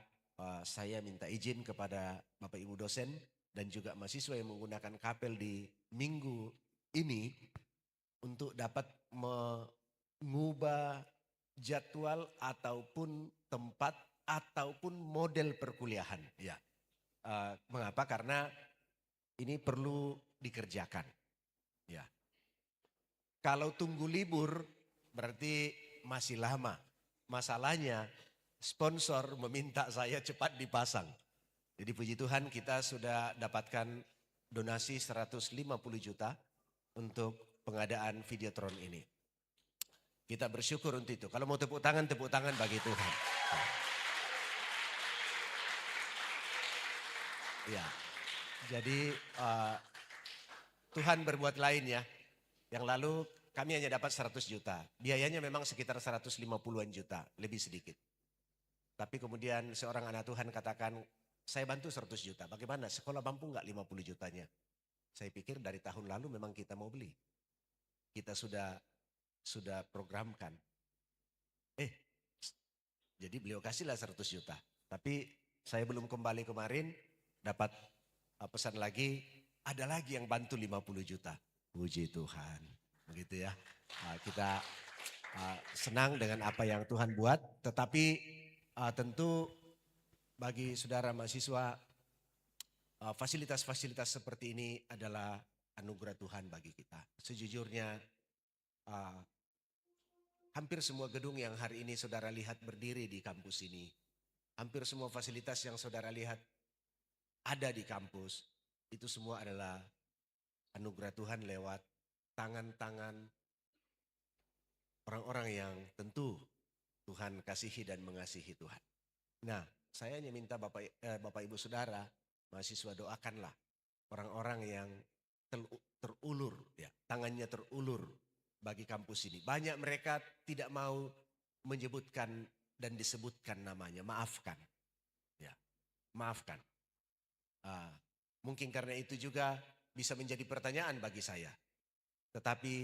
saya minta izin kepada Bapak Ibu dosen dan juga mahasiswa yang menggunakan Kapel di minggu ini untuk dapat mengubah jadwal ataupun tempat ataupun model perkuliahan. Ya, mengapa? Karena ini perlu dikerjakan. Ya, kalau tunggu libur berarti masih lama. Masalahnya sponsor meminta saya cepat dipasang. Jadi puji Tuhan kita sudah dapatkan donasi 150 juta untuk pengadaan Videotron ini. Kita bersyukur untuk itu. Kalau mau tepuk tangan bagi Tuhan. Ya, jadi Tuhan berbuat lain ya. Yang lalu kami hanya dapat 100 juta. Biayanya memang sekitar 150-an juta, lebih sedikit. Tapi kemudian seorang anak Tuhan katakan, saya bantu 100 juta. Bagaimana? Sekolah mampu nggak 50 jutanya? Saya pikir dari tahun lalu memang kita mau beli. Kita sudah programkan. Jadi beliau kasihlah 100 juta. Tapi saya belum kembali kemarin, dapat pesan lagi, ada lagi yang bantu 50 juta. Puji Tuhan. Begitu ya. Kita senang dengan apa yang Tuhan buat. Tetapi tentu bagi saudara mahasiswa, fasilitas-fasilitas seperti ini adalah anugerah Tuhan bagi kita. Sejujurnya hampir semua gedung yang hari ini saudara lihat berdiri di kampus ini, hampir semua fasilitas yang saudara lihat ada di kampus, itu semua adalah anugerah Tuhan lewat tangan-tangan orang-orang yang tentu Tuhan kasihi dan mengasihi Tuhan. Nah, saya hanya minta Bapak Ibu Saudara, mahasiswa doakanlah orang-orang yang terulur, ya, tangannya terulur bagi kampus ini. Banyak mereka tidak mau menyebutkan dan disebutkan namanya, maafkan. Ya, maafkan. Mungkin karena itu juga bisa menjadi pertanyaan bagi saya. Tetapi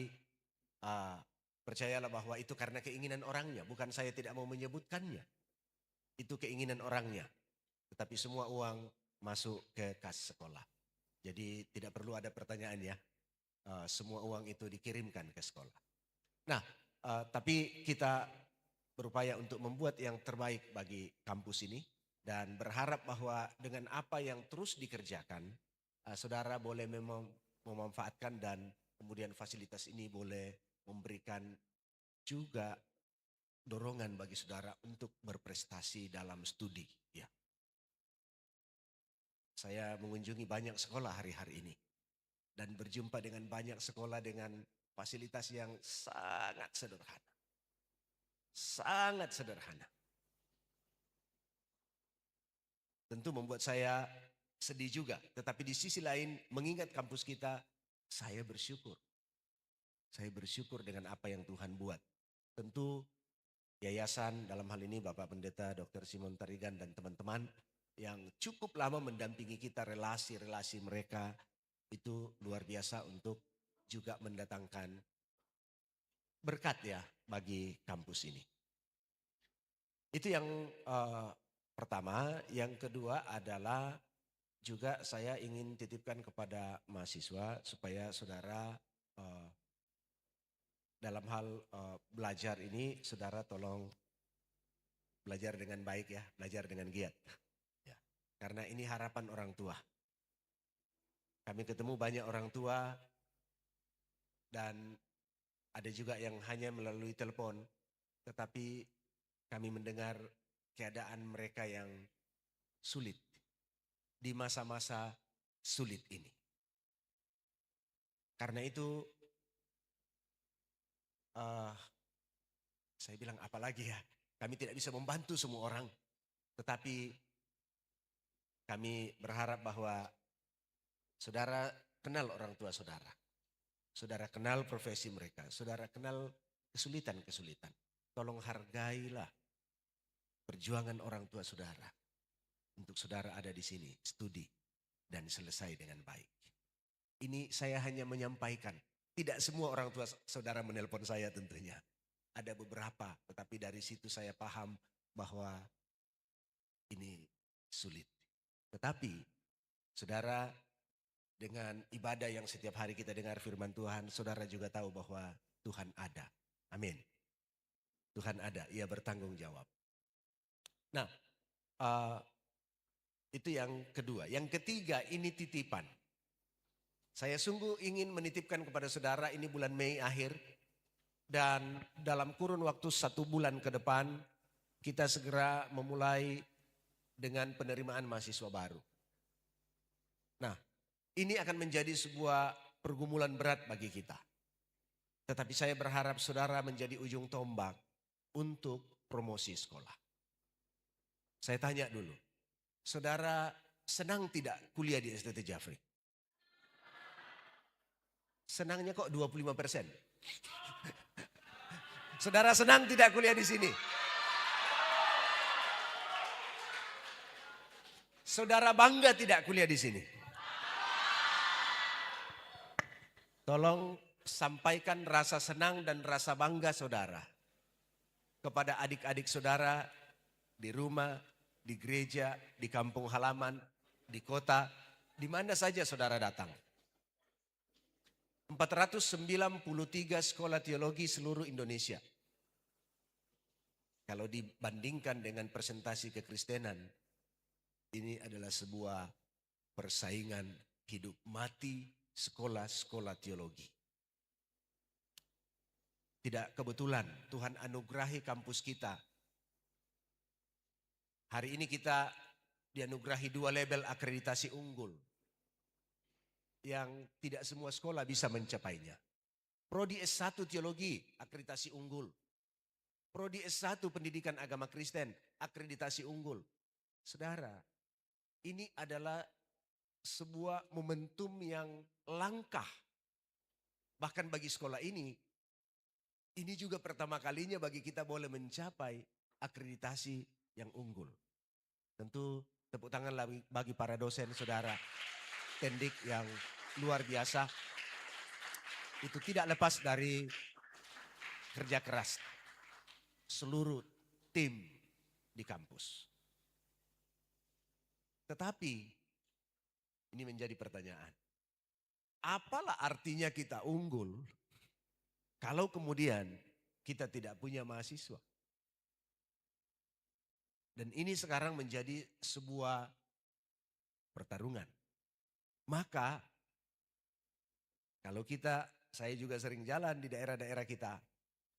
percayalah bahwa itu karena keinginan orangnya, bukan saya tidak mau menyebutkannya. Itu keinginan orangnya. Tetapi semua uang masuk ke kas sekolah. Jadi tidak perlu ada pertanyaan ya. Semua uang itu dikirimkan ke sekolah. Nah, tapi kita berupaya untuk membuat yang terbaik bagi kampus ini. Dan berharap bahwa dengan apa yang terus dikerjakan, saudara boleh memang memanfaatkan dan kemudian fasilitas ini boleh memberikan juga dorongan bagi saudara untuk berprestasi dalam studi. Ya. Saya mengunjungi banyak sekolah hari-hari ini dan berjumpa dengan banyak sekolah dengan fasilitas yang sangat sederhana. Sangat sederhana. Tentu membuat saya sedih juga, tetapi di sisi lain mengingat kampus kita, saya bersyukur. Saya bersyukur dengan apa yang Tuhan buat. Tentu yayasan dalam hal ini Bapak Pendeta Dr. Simon Tarigan dan teman-teman yang cukup lama mendampingi kita, relasi-relasi mereka itu luar biasa untuk juga mendatangkan berkat ya bagi kampus ini. Itu yang pertama. Yang kedua adalah juga saya ingin titipkan kepada mahasiswa supaya saudara dalam hal belajar ini saudara tolong belajar dengan baik ya, belajar dengan giat. Ya. Karena ini harapan orang tua. Kami ketemu banyak orang tua dan ada juga yang hanya melalui telepon, tetapi kami mendengar keadaan mereka yang sulit di masa-masa sulit ini. Karena itu saya bilang apalagi ya, kami tidak bisa membantu semua orang, tetapi kami berharap bahwa saudara kenal orang tua saudara. Saudara kenal profesi mereka, saudara kenal kesulitan-kesulitan. Tolong hargailah perjuangan orang tua saudara. Untuk saudara ada di sini, studi dan selesai dengan baik. Ini saya hanya menyampaikan. Tidak semua orang tua saudara menelpon saya tentunya. Ada beberapa, tetapi dari situ saya paham bahwa ini sulit. Tetapi saudara dengan ibadah yang setiap hari kita dengar firman Tuhan, saudara juga tahu bahwa Tuhan ada. Amin. Tuhan ada, Ia bertanggung jawab. Nah, itu yang kedua. Yang ketiga, ini titipan. Saya sungguh ingin menitipkan kepada saudara ini bulan Mei akhir. Dan dalam kurun waktu 1 bulan ke depan, kita segera memulai dengan penerimaan mahasiswa baru. Nah, ini akan menjadi sebuah pergumulan berat bagi kita. Tetapi saya berharap saudara menjadi ujung tombak untuk promosi sekolah. Saya tanya dulu, saudara senang tidak kuliah di STT Jafri? Senangnya kok 25%. Saudara senang tidak kuliah di sini? Saudara bangga tidak kuliah di sini? Tolong sampaikan rasa senang dan rasa bangga saudara kepada adik-adik saudara di rumah, di gereja, di kampung halaman, di kota, di mana saja saudara datang. 493 sekolah teologi seluruh Indonesia. Kalau dibandingkan dengan presentasi kekristenan, ini adalah sebuah persaingan hidup mati sekolah-sekolah teologi. Tidak kebetulan Tuhan anugerahi kampus kita. Hari ini kita dianugerahi 2 label akreditasi unggul yang tidak semua sekolah bisa mencapainya. Prodi S1 Teologi, akreditasi unggul. Prodi S1 Pendidikan Agama Kristen, akreditasi unggul. Saudara, ini adalah sebuah momentum yang langkah. Bahkan bagi sekolah ini juga pertama kalinya bagi kita boleh mencapai akreditasi yang unggul. Tentu tepuk tangan bagi para dosen saudara Tendik yang luar biasa. Itu tidak lepas dari kerja keras seluruh tim di kampus. Tetapi ini menjadi pertanyaan. Apalah artinya kita unggul kalau kemudian kita tidak punya mahasiswa? Dan ini sekarang menjadi sebuah pertarungan. Maka kalau saya juga sering jalan di daerah-daerah kita,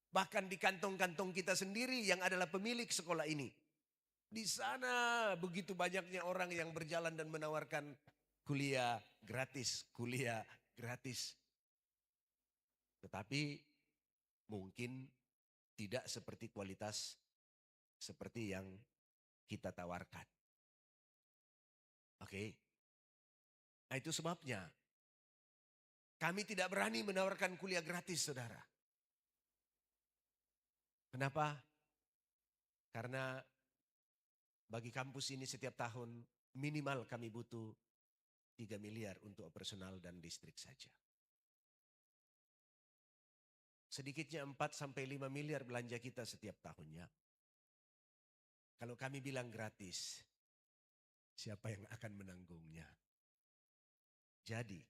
bahkan di kantong-kantong kita sendiri yang adalah pemilik sekolah ini. Di sana begitu banyaknya orang yang berjalan dan menawarkan kuliah gratis. Tetapi mungkin tidak seperti kualitas seperti yang kita tawarkan. Oke. Nah itu sebabnya kami tidak berani menawarkan kuliah gratis, saudara. Kenapa? Karena bagi kampus ini setiap tahun minimal kami butuh 3 miliar untuk operasional dan listrik saja. Sedikitnya 4-5 miliar belanja kita setiap tahunnya. Kalau kami bilang gratis, siapa yang akan menanggungnya? Jadi,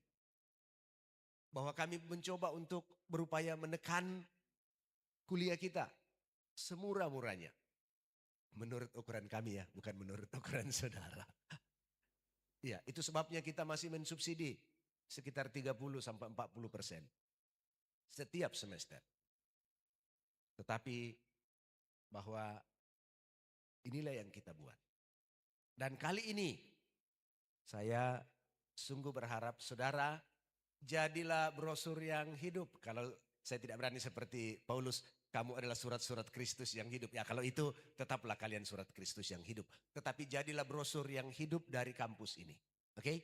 bahwa kami mencoba untuk berupaya menekan kuliah kita semurah-murahnya. Menurut ukuran kami ya, bukan menurut ukuran saudara. Ya, itu sebabnya kita masih mensubsidi sekitar 30-40% setiap semester. Tetapi bahwa inilah yang kita buat. Dan kali ini saya sungguh berharap saudara jadilah brosur yang hidup. Kalau saya tidak berani seperti Paulus, kamu adalah surat-surat Kristus yang hidup. Ya kalau itu tetaplah kalian surat Kristus yang hidup. Tetapi jadilah brosur yang hidup dari kampus ini. Oke?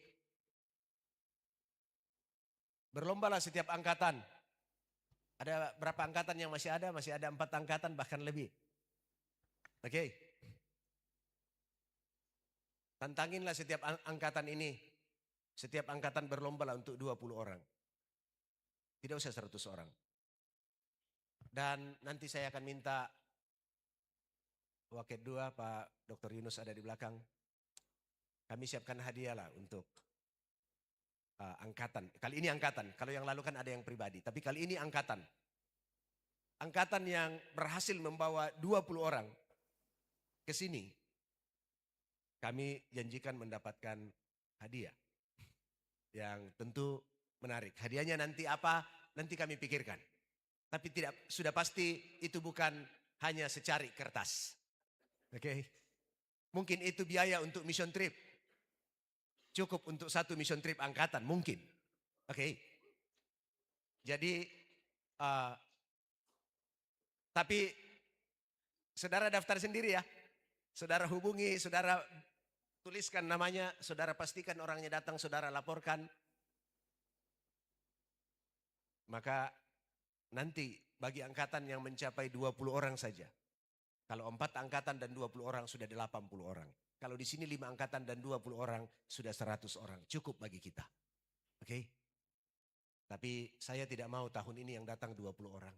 Berlombalah setiap angkatan. Ada berapa angkatan yang masih ada? Masih ada 4 angkatan bahkan lebih. Oke? Tantanginlah setiap angkatan ini. Setiap angkatan berlombalah untuk 20 orang. Tidak usah 100 orang. Dan nanti saya akan minta Waket 2, Pak Dr. Yunus ada di belakang. Kami siapkan hadiah lah untuk angkatan. Kali ini angkatan, kalau yang lalu kan ada yang pribadi. Tapi kali ini angkatan. Angkatan yang berhasil membawa 20 orang ke sini. Kami janjikan mendapatkan hadiah. Yang tentu menarik. Hadiahnya nanti apa? Nanti kami pikirkan. Tapi sudah pasti itu bukan hanya secari kertas. Oke. Mungkin itu biaya untuk mission trip. Cukup untuk satu mission trip angkatan, mungkin. Oke. Jadi, tapi saudara daftar sendiri ya. Saudara hubungi, saudara tuliskan namanya, saudara pastikan orangnya datang, saudara laporkan. Maka nanti bagi angkatan yang mencapai 20 orang saja. Kalau 4 angkatan dan 20 orang sudah 80 orang. Kalau di sini 5 angkatan dan 20 orang sudah 100 orang. Cukup bagi kita. Oke? Tapi saya tidak mau tahun ini yang datang 20 orang.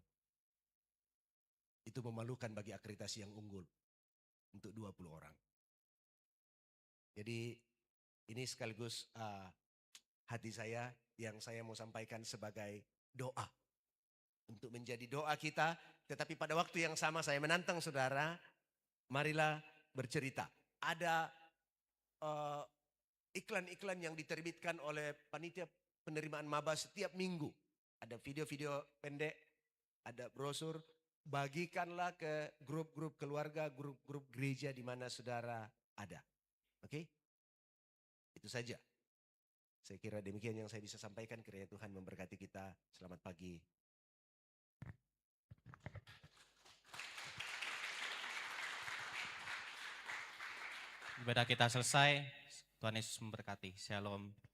Itu memalukan bagi akreditasi yang unggul. Untuk 20 orang. Jadi ini sekaligus hati saya yang saya mau sampaikan sebagai doa. Untuk menjadi doa kita, tetapi pada waktu yang sama saya menantang saudara, marilah bercerita. Ada iklan-iklan yang diterbitkan oleh panitia penerimaan maba setiap minggu. Ada video-video pendek, ada brosur. Bagikanlah ke grup-grup keluarga, grup-grup gereja di mana saudara ada. Oke? Itu saja. Saya kira demikian yang saya bisa sampaikan. Kiranya Tuhan memberkati kita. Selamat pagi. Ibadah kita selesai. Tuhan Yesus memberkati. Shalom.